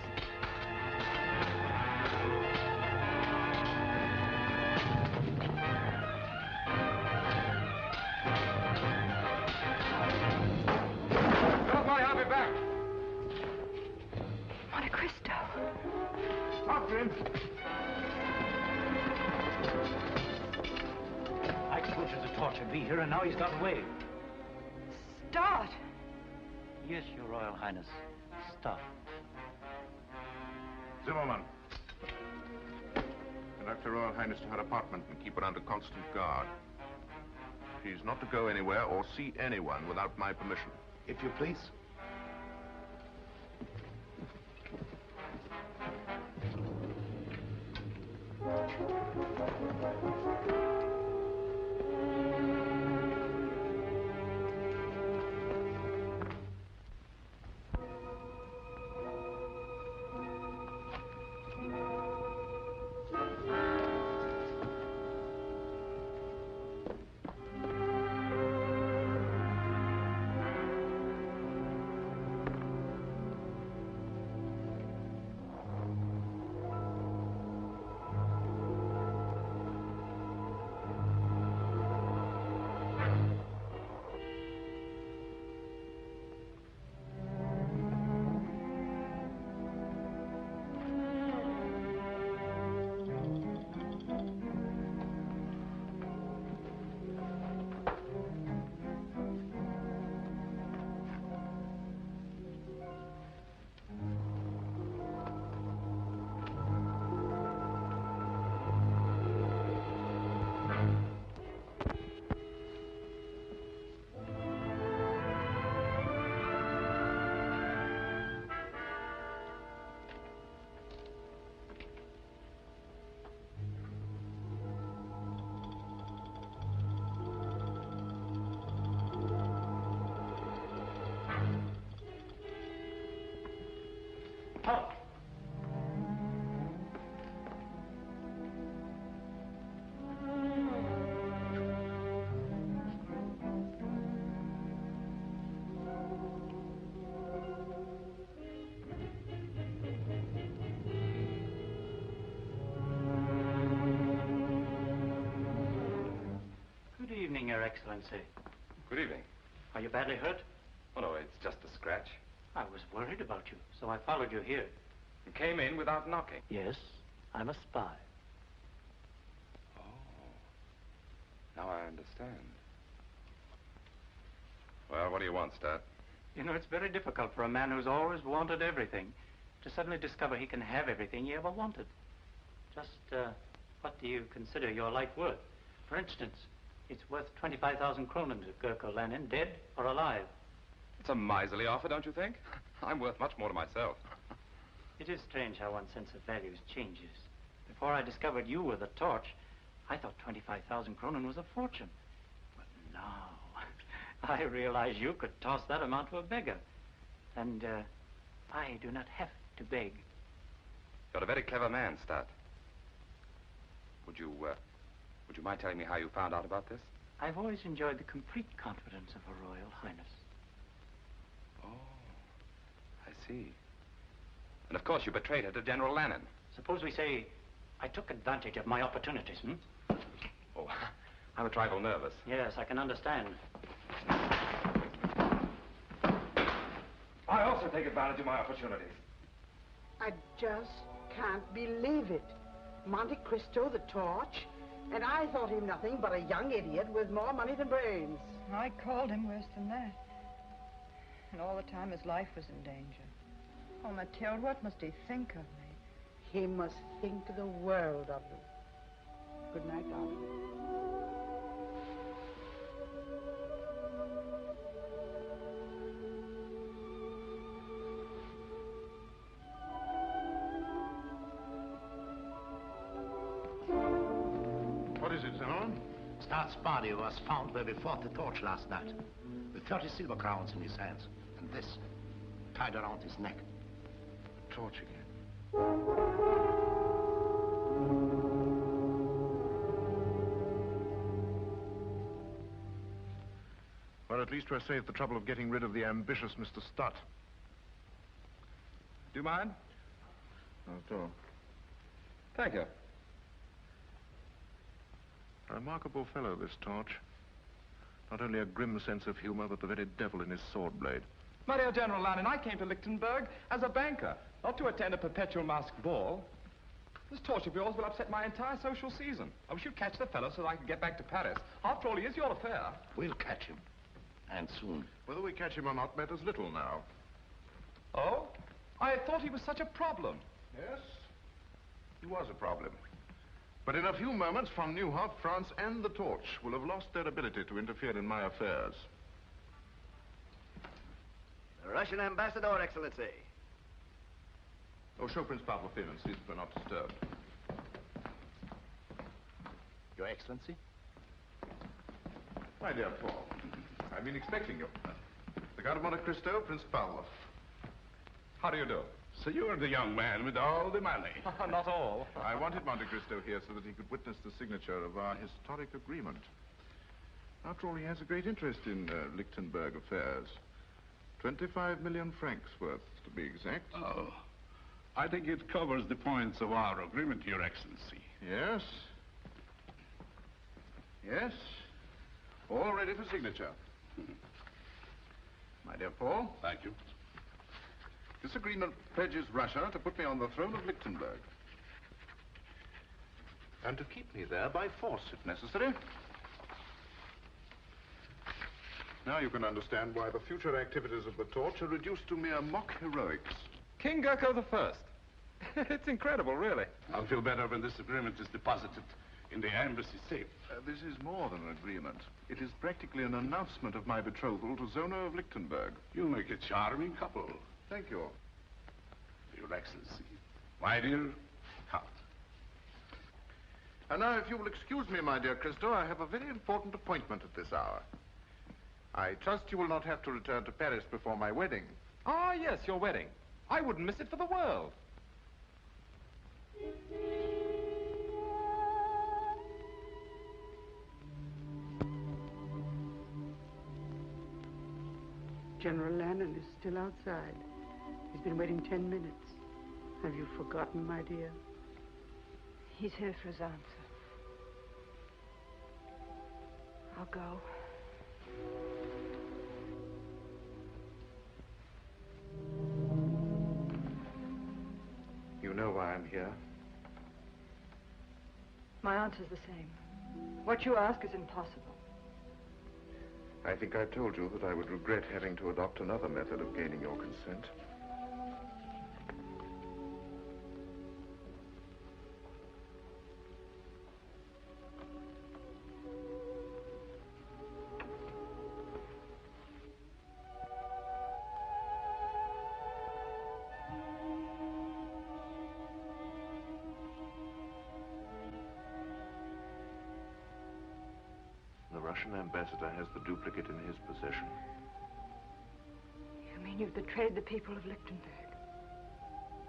Don't worry, I'll be back. Monte Cristo. After him. I told you the torch would be here, and now he's got away. Start! Yes, Your Royal Highness. Stop. Zimmerman. Conduct Her Royal Highness to her apartment and keep her under constant guard. She's not to go anywhere or see anyone without my permission. If you please. Excellency. Good evening. Are you badly hurt? Oh, no, it's just a scratch. I was worried about you, so I followed you here. You came in without knocking. Yes, I'm a spy. Oh. Now I understand. Well, what do you want, Stat? You know, it's very difficult for a man who's always wanted everything to suddenly discover he can have everything he ever wanted. Just, what do you consider your life worth? For instance, it's worth 25,000 kronen to Gurko Lenin, dead or alive. It's a miserly offer, don't you think? I'm worth much more to myself. It is strange how one's sense of values changes. Before I discovered you were the torch, I thought 25,000 kronen was a fortune. But now, I realize you could toss that amount to a beggar. And, I do not have to beg. You're a very clever man, Stat. Would you mind telling me how you found out about this? I've always enjoyed the complete confidence of Her Royal Highness. Oh, I see. And of course you betrayed her to General Lenin. Suppose we say I took advantage of my opportunities, Oh, I'm a trifle nervous. Yes, I can understand. I also take advantage of my opportunities. I just can't believe it. Monte Cristo, the torch, and I thought him nothing but a young idiot with more money than brains. I called him worse than that. And all the time his life was in danger. Oh, Mathilde, what must he think of me? He must think the world of you. Good night, darling. What is it, Zimmerman? Start's body was found where we fought the torch last night, with 30 silver crowns in his hands, and this tied around his neck. Torch again. Well, at least we're saved the trouble of getting rid of the ambitious Mr. Stutt. Do you mind? Not at all. Thank you. A remarkable fellow, this Torch. Not only a grim sense of humor, but the very devil in his sword blade. My dear General Lannon, I came to Lichtenberg as a banker, not to attend a perpetual masked ball. This Torch of yours will upset my entire social season. I wish you'd catch the fellow so that I can get back to Paris. After all, he is your affair. We'll catch him. And soon. Whether we catch him or not matters little now. Oh? I thought he was such a problem. Yes, he was a problem. But in a few moments, von Neuhoff, France, and the Torch will have lost their ability to interfere in my affairs. The Russian ambassador, Excellency. Oh, show Prince Pavlov in and see that we're not disturbed. Your Excellency? My dear Paul, I've been expecting you. The Count of Monte Cristo, Prince Pavlov. How do you do? So you're the young man with all the money. Not all. I wanted Monte Cristo here so that he could witness the signature of our historic agreement. After all, he has a great interest in Lichtenberg affairs. 25 million francs worth, to be exact. Oh, I think it covers the points of our agreement, Your Excellency. Yes. Yes. All ready for signature. My dear Paul. Thank you. This agreement pledges Russia to put me on the throne of Lichtenberg. And to keep me there by force, if necessary. Now you can understand why the future activities of the Torch are reduced to mere mock heroics. King Gurko the First. It's incredible, really. I'll feel better when this agreement is deposited in the embassy safe. This is more than an agreement. It is practically an announcement of my betrothal to Zona of Lichtenberg. You make a charming couple. Thank you. Your Excellency. My dear Count. And now, if you will excuse me, my dear Cristo, I have a very important appointment at this hour. I trust you will not have to return to Paris before my wedding. Ah, yes, your wedding. I wouldn't miss it for the world. General Lannon is still outside. He's been waiting 10 minutes. Have you forgotten, my dear? He's here for his answer. I'll go. know why I'm here? My answer's the same. What you ask is impossible. I think I told you that I would regret having to adopt another method of gaining your consent. The Russian ambassador has the duplicate in his possession. You mean you've betrayed the people of Lichtenberg?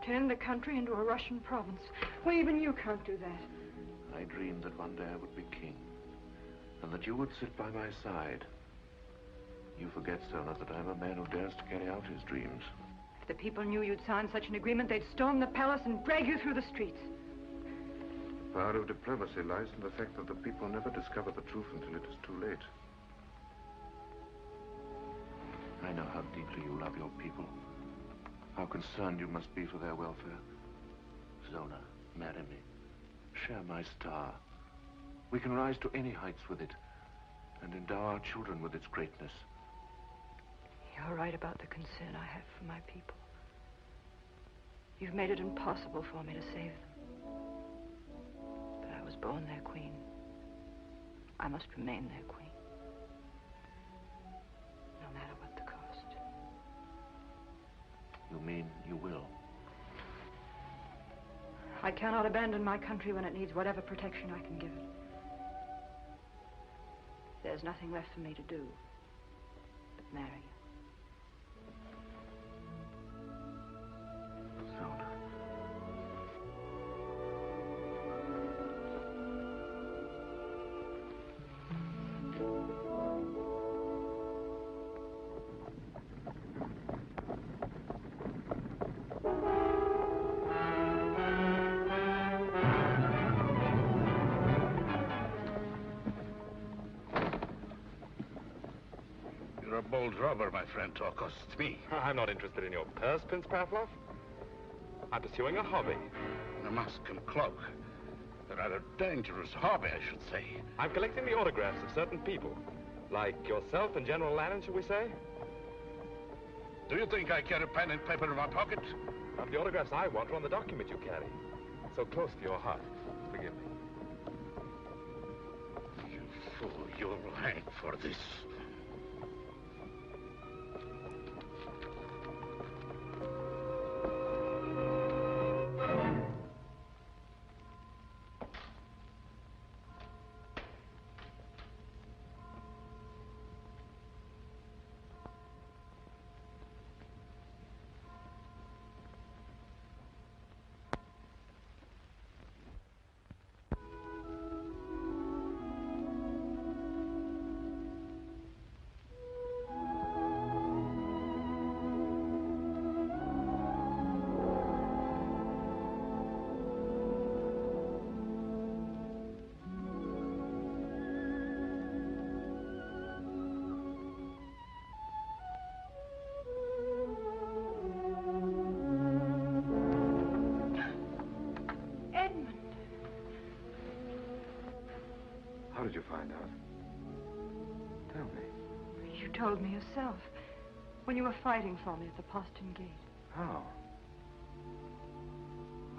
Turned the country into a Russian province? Well, even you can't do that. I dreamed that one day I would be king, and that you would sit by my side. You forget, Sona, that I'm a man who dares to carry out his dreams. If the people knew you'd signed such an agreement, they'd storm the palace and drag you through the streets. The power of diplomacy lies in the fact that the people never discover the truth until it is too late. I know how deeply you love your people, how concerned you must be for their welfare. Zona, marry me. Share my star. We can rise to any heights with it, and endow our children with its greatness. You're right about the concern I have for my people. You've made it impossible for me to save them. But I was born their queen. I must remain their queen. No matter what the cost. You mean you will? I cannot abandon my country when it needs whatever protection I can give it. There's nothing left for me to do but marry you. You're a bold robber, my friend, to accost me. I'm not interested in your purse, Prince Pavlov. I'm pursuing a hobby. A mask and cloak. A rather dangerous hobby, I should say. I'm collecting the autographs of certain people. Like yourself and General Lannon, shall we say? Do you think I carry pen and paper in my pocket? Not the autographs I want are on the document you carry. So close to your heart. Forgive me. You fool, you'll hang for this. How did you find out? Tell me. You told me yourself. When you were fighting for me at the postern gate. How?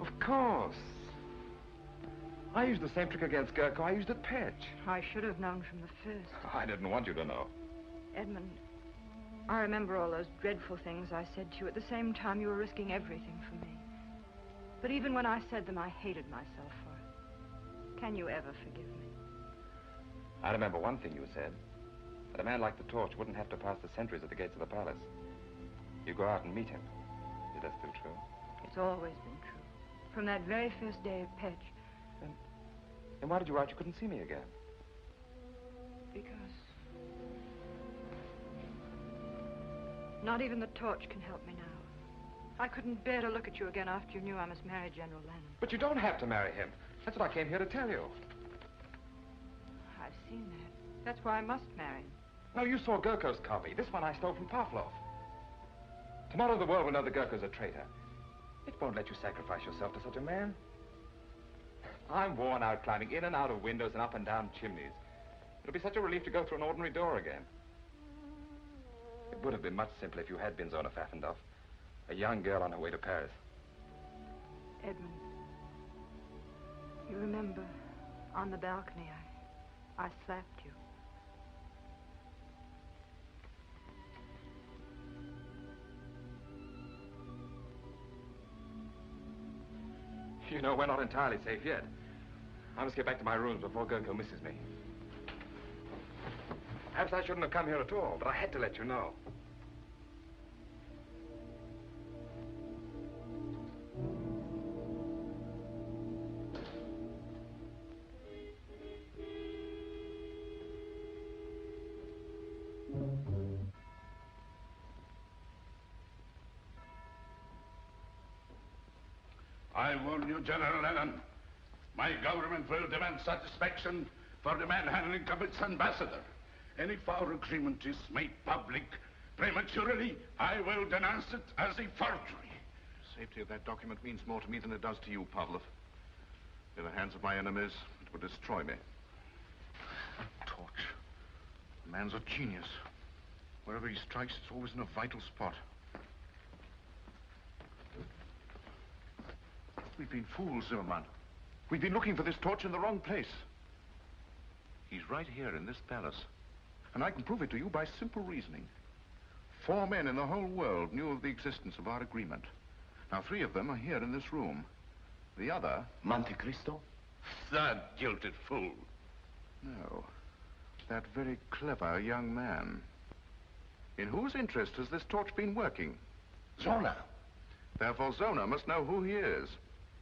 Of course. I used the same trick against Gurko I used at Petch. I should have known from the first. I didn't want you to know. Edmund, I remember all those dreadful things I said to you. At the same time, you were risking everything for me. But even when I said them, I hated myself for it. Can you ever forgive me? I remember one thing you said. That a man like the Torch wouldn't have to pass the sentries at the gates of the palace. You go out and meet him. Is that still true? It's always been true. From that very first day of Petch. Then why did you write you couldn't see me again? Because... not even the Torch can help me now. I couldn't bear to look at you again after you knew I must marry General Lannon. But you don't have to marry him. That's what I came here to tell you. I've seen that. That's why I must marry him. No, you saw Gurko's copy. This one I stole from Pavlov. Tomorrow the world will know that Gurko's a traitor. It won't let you sacrifice yourself to such a man. I'm worn out climbing in and out of windows and up and down chimneys. It'll be such a relief to go through an ordinary door again. It would have been much simpler if you had been Zona Pfaffendorf, a young girl on her way to Paris. Edmund, you remember, on the balcony, I slapped you. You know, we're not entirely safe yet. I must get back to my rooms before Gurko misses me. Perhaps I shouldn't have come here at all, but I had to let you know. I warn you, General Lennon, my government will demand satisfaction for the manhandling of its ambassador. And if our agreement is made public prematurely, I will denounce it as a forgery. The safety of that document means more to me than it does to you, Pavlov. In the hands of my enemies, it would destroy me. A torch. The man's a genius. Wherever he strikes, it's always in a vital spot. We've been fools, Zimmerman. We've been looking for this torch in the wrong place. He's right here in this palace. And I can prove it to you by simple reasoning. 4 men in the whole world knew of the existence of our agreement. Now, 3 of them are here in this room. The other... Monte Cristo? That jilted fool. No. That very clever young man. In whose interest has this torch been working? Zona. Therefore, Zona must know who he is.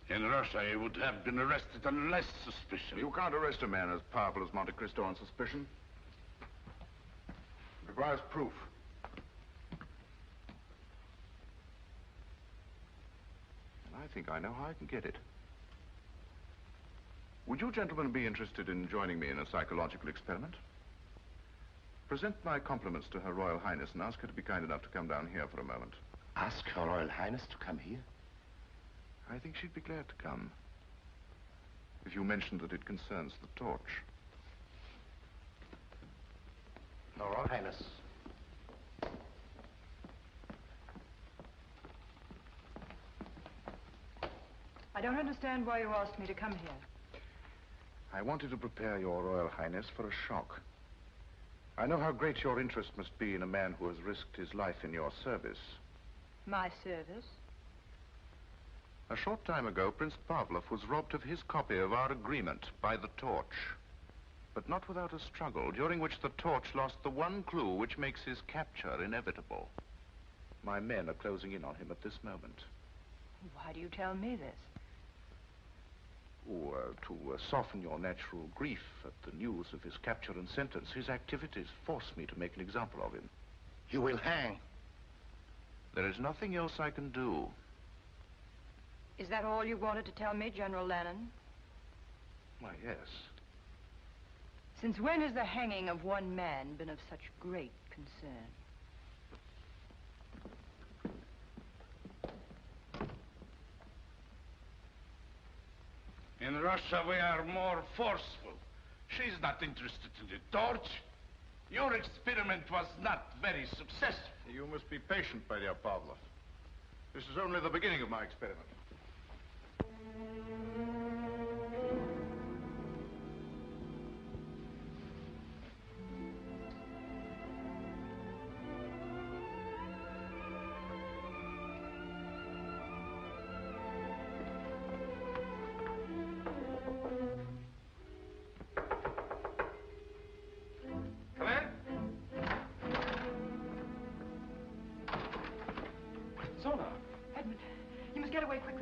In Russia, he would have been arrested on less suspicion. You can't arrest a man as powerful as Monte Cristo on suspicion. It requires proof. And I think I know how I can get it. Would you gentlemen be interested in joining me in a psychological experiment? Present my compliments to Her Royal Highness and ask her to be kind enough to come down here for a moment. Ask Her Royal Highness to come here? I think she'd be glad to come. If you mentioned that it concerns the torch. Her Royal Highness. I don't understand why you asked me to come here. I wanted to prepare your Royal Highness for a shock. I know how great your interest must be in a man who has risked his life in your service. My service? A short time ago, Prince Pavlov was robbed of his copy of our agreement by the torch. But not without a struggle, during which the torch lost the one clue which makes his capture inevitable. My men are closing in on him at this moment. Why do you tell me this? To soften your natural grief at the news of his capture and sentence, his activities force me to make an example of him. You will hang. There is nothing else I can do. Is that all you wanted to tell me, General Lennon? Why, yes. Since when has the hanging of one man been of such great concern? In Russia, we are more forceful. She's not interested in the torch. Your experiment was not very successful. You must be patient, my dear Pavlov. This is only the beginning of my experiment.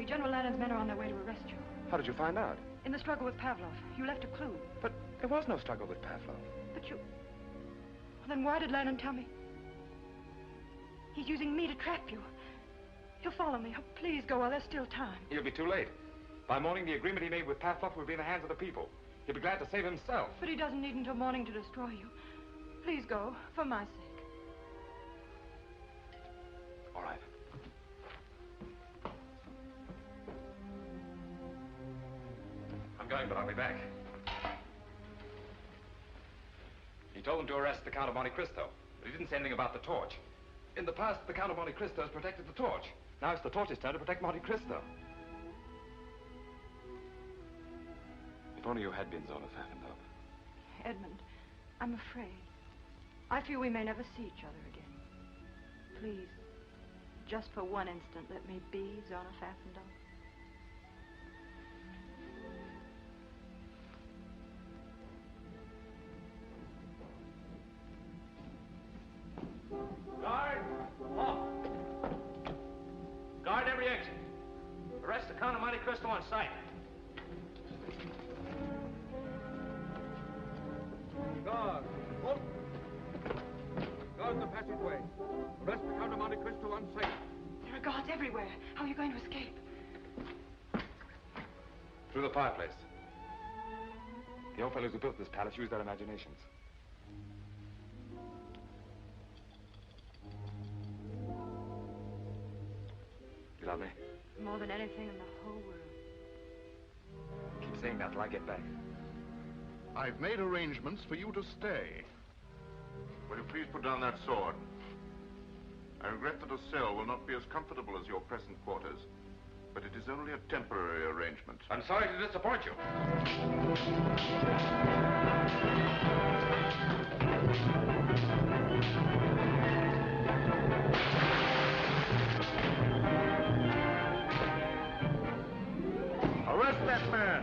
General Lannon's men are on their way to arrest you. How did you find out? In the struggle with Pavlov. You left a clue. But there was no struggle with Pavlov. But you... Well, then why did Lannon tell me? He's using me to trap you. He'll follow me. Oh, please go while there's still time. He'll be too late. By morning, the agreement he made with Pavlov will be in the hands of the people. He'll be glad to save himself. But he doesn't need until morning to destroy you. Please go, for my sake. All right. going, but I'll be back. He told them to arrest the Count of Monte Cristo, but he didn't say anything about the torch. In the past, the Count of Monte Cristo has protected the torch. Now it's the torch's turn to protect Monte Cristo. If only you had been Zona Pfaffendorf. Edmund, I'm afraid. I fear we may never see each other again. Please, just for one instant, let me be Zona Pfaffendorf. Guard! Off! Guard every exit. Arrest the Count of Monte Cristo on sight. Guard! Halt! Guard the passageway. Arrest the Count of Monte Cristo on sight. There are guards everywhere. How are you going to escape? Through the fireplace. The old fellows who built this palace used their imaginations. You love me? More than anything in the whole world. Keep saying that till I get back. I've made arrangements for you to stay. Will you please put down that sword? I regret that a cell will not be as comfortable as your present quarters, but it is only a temporary arrangement. I'm sorry to disappoint you. Arrest that man!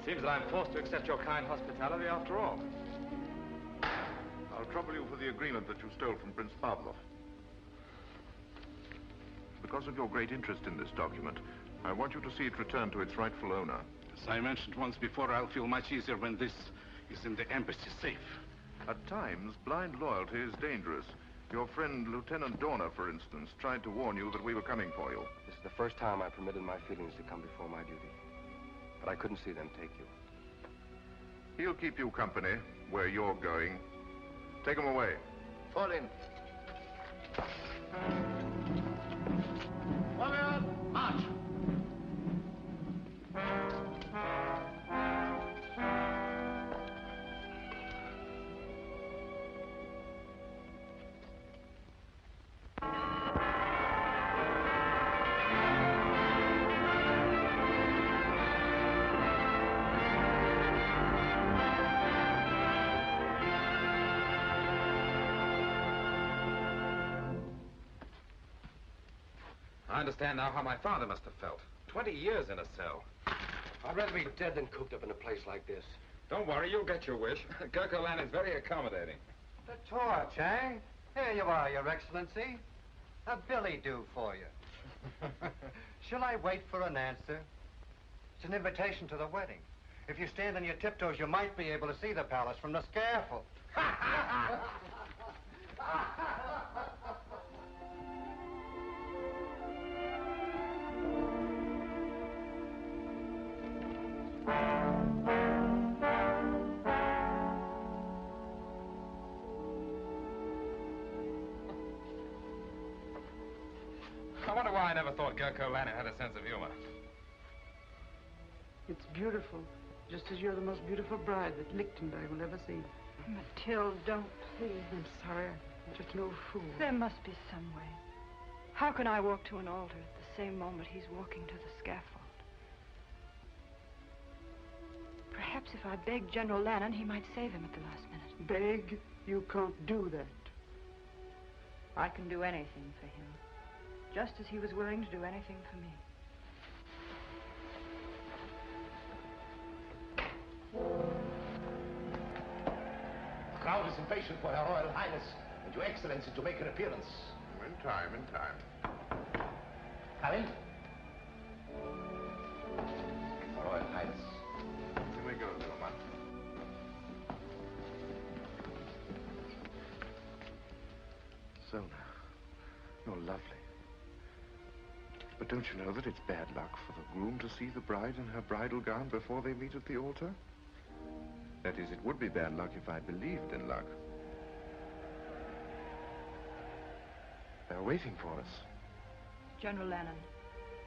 Seems that I'm forced to accept your kind hospitality after all. I'll trouble you for the agreement that you stole from Prince Pavlov. Because of your great interest in this document, I want you to see it returned to its rightful owner. As I mentioned once before, I'll feel much easier when this is in the embassy safe. At times, blind loyalty is dangerous. Your friend, Lieutenant Dorner, for instance, tried to warn you that we were coming for you. This is the first time I permitted my feelings to come before my duty. But I couldn't see them take you. He'll keep you company where you're going. Take him away. Fall in. Warrior, march. I understand now how my father must have felt. 20 years in a cell. I'd rather be dead than cooped up in a place like this. Don't worry, you'll get your wish. Gurkha Lan is very accommodating. The torch, eh? Here you are, Your Excellency. A billy do for you. Shall I wait for an answer? It's an invitation to the wedding. If you stand on your tiptoes, you might be able to see the palace from the scaffold. I wonder why I never thought Gurkha Lan had a sense of humor. It's beautiful, just as you're the most beautiful bride that Lichtenberg will ever see. Mathilde, don't, please. I'm sorry. I'm just no fool. There must be some way. How can I walk to an altar at the same moment he's walking to the scaffold? Perhaps if I begged General Lannon, he might save him at the last minute. Beg? You can't do that. I can do anything for him, just as he was willing to do anything for me. The crowd is impatient for Her Royal Highness and Your Excellency to make an appearance. In time, in time. Come in. Her Royal Highness. Here we go, Zuma. Zona, you're lovely. But don't you know that it's bad luck for the groom to see the bride in her bridal gown before they meet at the altar? That is, it would be bad luck if I believed in luck. They're waiting for us. General Lennon,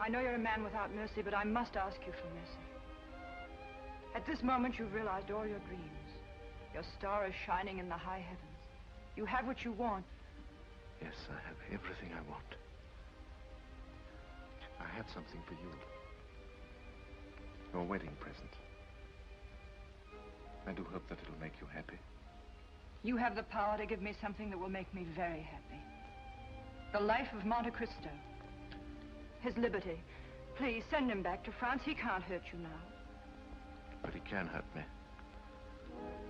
I know you're a man without mercy, but I must ask you for mercy. At this moment, you've realized all your dreams. Your star is shining in the high heavens. You have what you want. Yes, I have everything I want. I have something for you. Your wedding present. I do hope that it'll make you happy. You have the power to give me something that will make me very happy. The life of Monte Cristo. His liberty. Please, send him back to France. He can't hurt you now. But he can hurt me.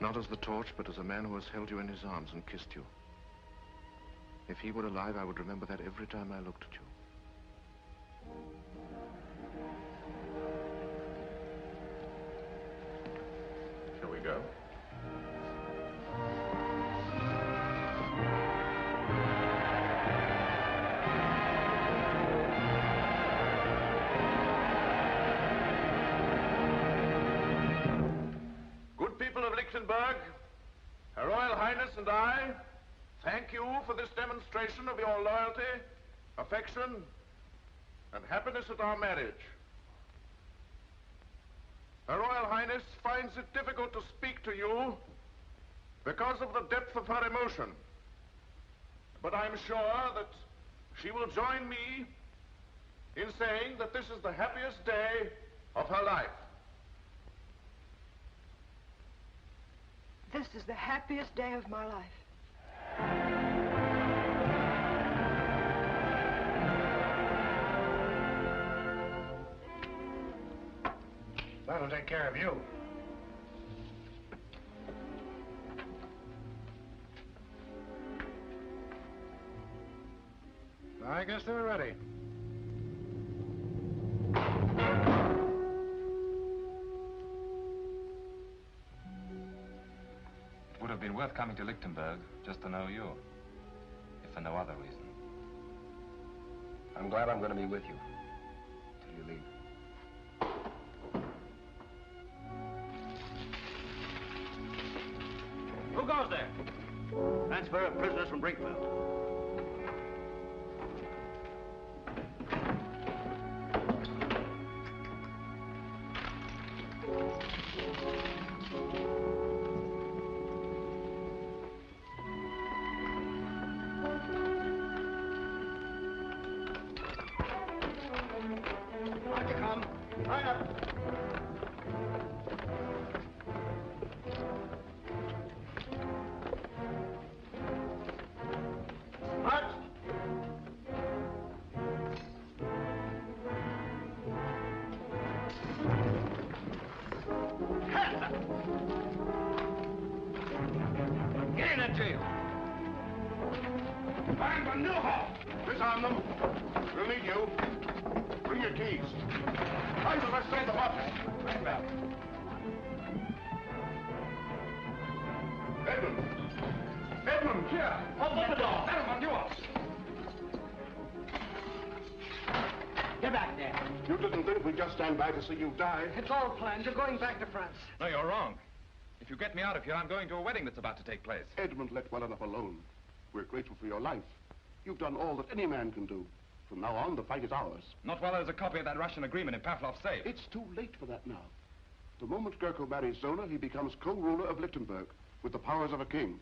Not as the torch, but as a man who has held you in his arms and kissed you. If he were alive, I would remember that every time I looked at you. Shall we go? Good people of Lichtenberg, Her Royal Highness and I thank you for this demonstration of your loyalty, affection, and happiness at our marriage. Her Royal Highness finds it difficult to speak to you because of the depth of her emotion. But I'm sure that she will join me in saying that this is the happiest day of her life. This is the happiest day of my life. That'll take care of you. I guess they're ready. It would have been worth coming to Lichtenberg just to know you, if for no other reason. I'm glad I'm going to be with you till you leave. Who goes there? Transfer of prisoners from Brinkfield. On you come. Line up. March. Hands up. Get in that jail. Find the new hall. Disarm them. We'll need you. Bring your keys. Find the rest of them up. Right back. Edmund! Edmund, here! Open the door. Gentlemen, you up. Get back there. You didn't think we'd just stand by to see you die? It's all planned. You're going back to France. No, you're wrong. If you get me out of here, I'm going to a wedding that's about to take place. Edmund, let well enough alone. We're grateful for your life. You've done all that any man can do. From now on, the fight is ours. Not while there's a copy of that Russian agreement in Pavlov's safe. It's too late for that now. The moment Gurko marries Zona, he becomes co-ruler of Lichtenberg, with the powers of a king.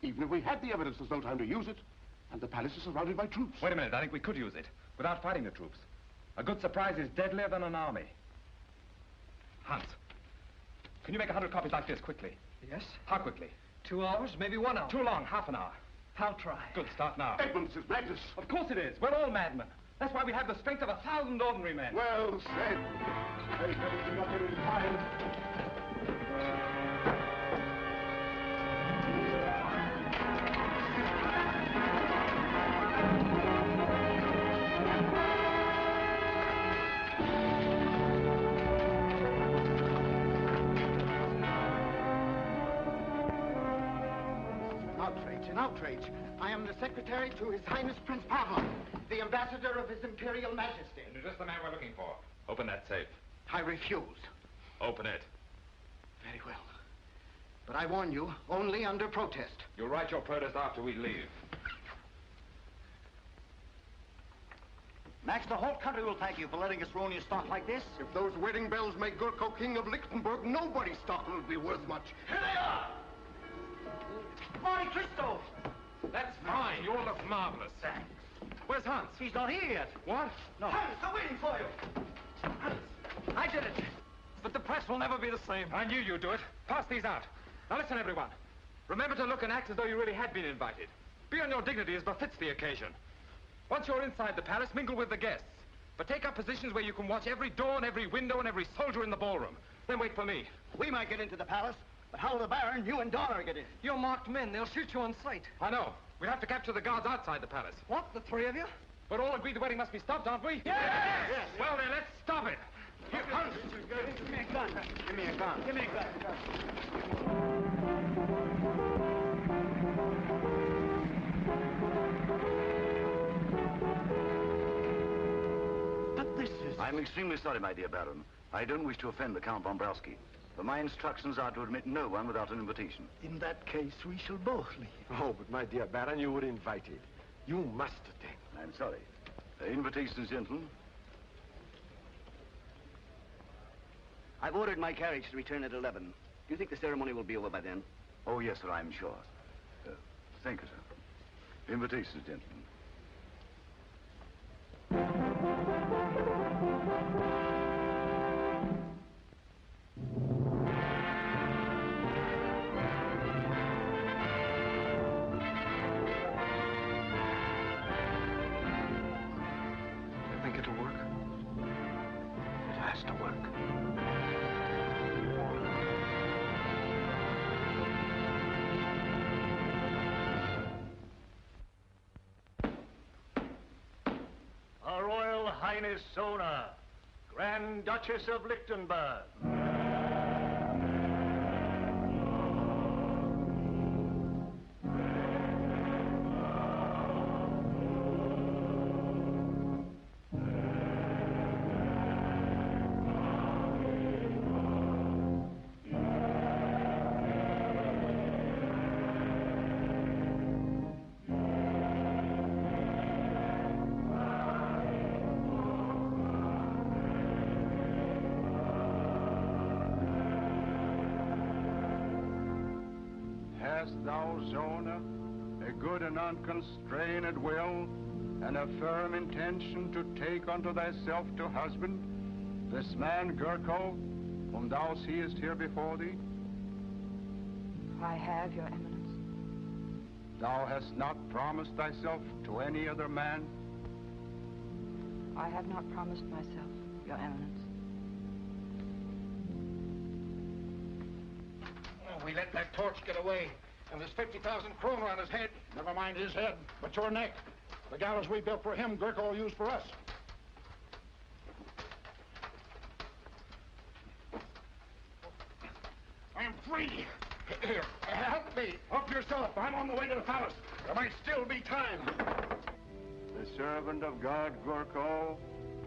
Even if we had the evidence, there's no time to use it, and the palace is surrounded by troops. Wait a minute, I think we could use it, without fighting the troops. A good surprise is deadlier than an army. Hans, can you make 100 copies like this quickly? Yes? How quickly? 2 hours, maybe 1 hour. Too long, half an hour. I'll try. Good, start now. Edmund, this is madness. Of course it is. We're all madmen. That's why we have the strength of 1,000 ordinary men. Well said. Thank heavens you got there in time. An outrage. I am the secretary to His Highness Prince Pavlov, the ambassador of His Imperial Majesty. this the man we're looking for? Open that safe. I refuse. Open it. Very well. But I warn you, only under protest. You'll write your protest after we leave. Max, the whole country will thank you for letting us ruin your stock like this. If those wedding bells make Gurko king of Lichtenberg, nobody's stock will be worth much. Here they are! Monte Cristo! That's fine. You all look marvelous. Thanks. Where's Hans? He's not here yet. What? No. Hans, they're waiting for you. Hans, I did it. But the press will never be the same. I knew you'd do it. Pass these out. Now listen, everyone. Remember to look and act as though you really had been invited. Be on your dignity as befits the occasion. Once you're inside the palace, mingle with the guests. But take up positions where you can watch every door and every window and every soldier in the ballroom. Then wait for me. We might get into the palace, but how will the Baron, you and Donner get in? You're marked men. They'll shoot you on sight. I know. We have to capture the guards outside the palace. What, the three of you? We're all agreed the wedding must be stopped, aren't we? Yes! Yes! Well, then, let's stop it. Here, Hans. Give me a gun. Give me a gun. Give me a gun. But this is... I'm extremely sorry, my dear Baron. I don't wish to offend the Count von Browski, but my instructions are to admit no one without an invitation. In that case, we shall both leave. Oh, but my dear Baron, you were invited. You must attend. I'm sorry. Invitations, gentlemen. I've ordered my carriage to return at 11. Do you think the ceremony will be over by then? Oh, yes, sir, I'm sure. Thank you, sir. Invitations, gentlemen. You think it'll work? It has to work. Her Royal Highness Zona, Grand Duchess of Lichtenberg. Hast thou, Zona, a good and unconstrained will, and a firm intention to take unto thyself to husband this man Gurko, whom thou seest here before thee? I have, Your Eminence. Thou hast not promised thyself to any other man? I have not promised myself, Your Eminence. Oh, we let that torch get away, and there's 50,000 kroner on his head. Never mind his head, but your neck. The gallows we built for him, Gurko will use for us. I'm free. Here, help me. Help yourself. I'm on the way to the palace. There might still be time. The servant of God, Gurko,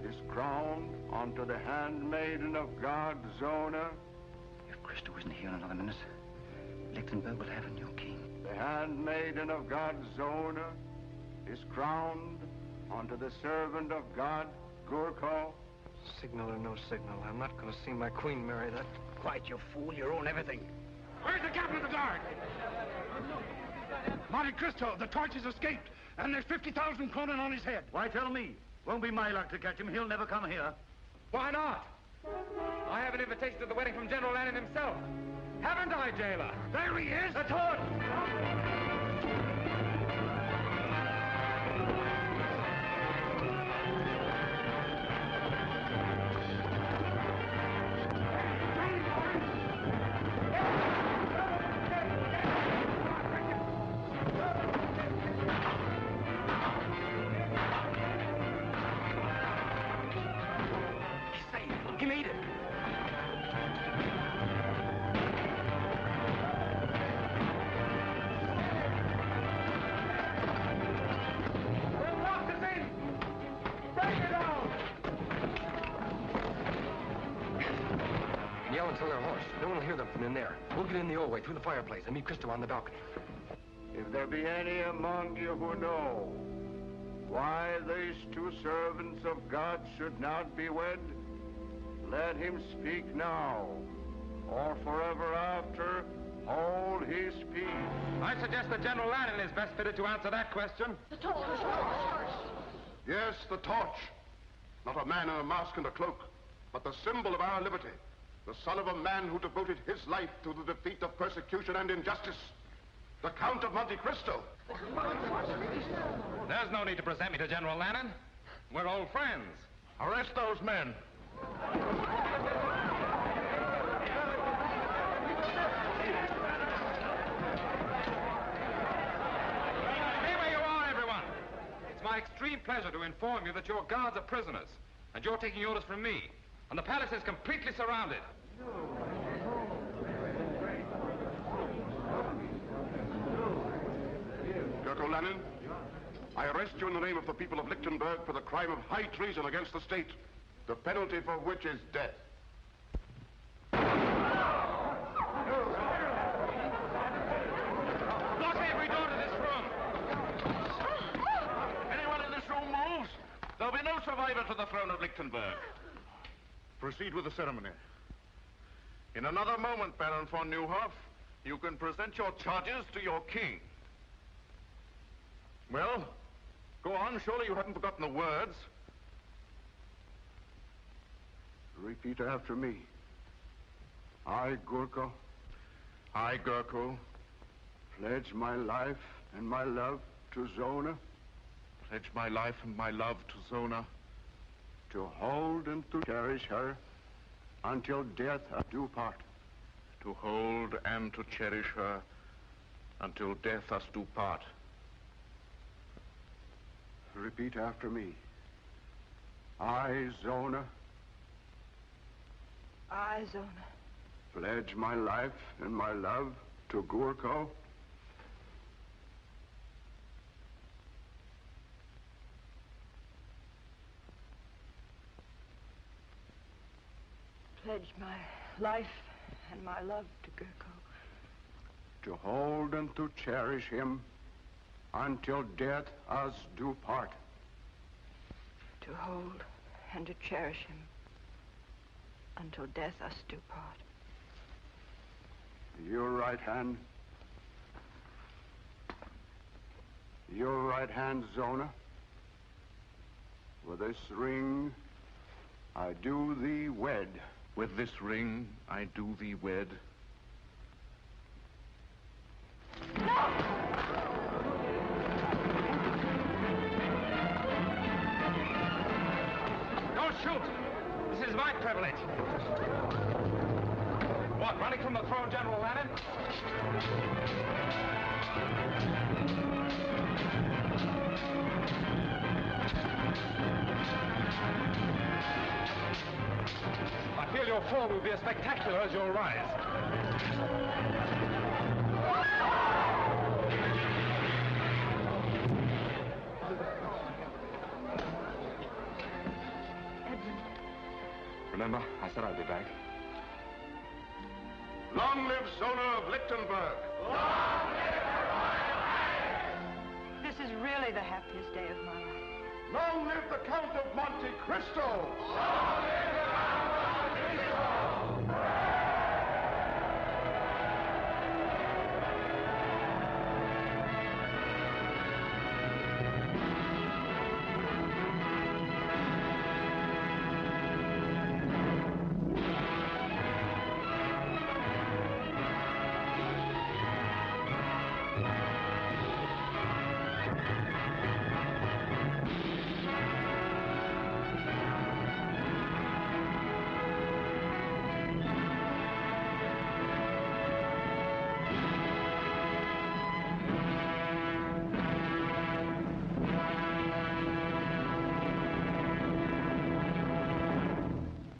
is crowned unto the handmaiden of God, Zona. If Christo isn't here in another minute, Lichtenberg will have a new king. The handmaiden of God, Zona, is crowned unto the servant of God, Gurko. Signal or no signal, I'm not going to see my queen marry that. Quiet, you fool. You own everything. Where's the captain of the guard? Monte Cristo, the torch has escaped, and there's 50,000 kroner on his head. Why tell me? Won't be my luck to catch him. He'll never come here. Why not? I have an invitation to the wedding from General Lannon himself. Haven't I, jailer? There he is. The torch! He made it. yell until they're hoarse. No one will hear them from in there. We'll get in the old way, through the fireplace, and meet Christo on the balcony. If there be any among you who know why these two servants of God should not be wed, let him speak now, or forever after hold his peace. I suggest that General Lannon is best fitted to answer that question. The torch. Yes, the torch. Not a man in a mask and a cloak, but the symbol of our liberty. The son of a man who devoted his life to the defeat of persecution and injustice. The Count of Monte Cristo. There's no need to present me to General Lannon. We're old friends. Arrest those men. Stay where you are, everyone. It's my extreme pleasure to inform you that your guards are prisoners, and you're taking orders from me. And the palace is completely surrounded. Gurko Lannon, I arrest you in the name of the people of Lichtenberg for the crime of high treason against the state, the penalty for which is death. Lock every door to this room. Anyone in this room moves, there'll be no survivor to the throne of Lichtenberg. Proceed with the ceremony. In another moment, Baron von Neuhoff, you can present your charges to your king. Well, go on. Surely you haven't forgotten the words. Repeat after me. I, Gurko, pledge my life and my love to Zona. Pledge my life and my love to Zona. To hold and to cherish her until death us do part. To hold and to cherish her until death us do part. Repeat after me. I, Zona, pledge my life and my love to Gurko. Pledge my life and my love to Gurko. To hold and to cherish him until death us do part. To hold and to cherish him until death us do part. Your right hand. Your right hand, Zona. With this ring, I do thee wed. With this ring, I do thee wed. Don't shoot! This is my privilege. What, running from the throne, General Lannon? I feel your fall will be as spectacular as your rise. Remember, I said I'd be back. Long live Zona of Lichtenberg! Long live the Royal Highness! This is really the happiest day of my life. Long live the Count of Monte Cristo! Long live the Count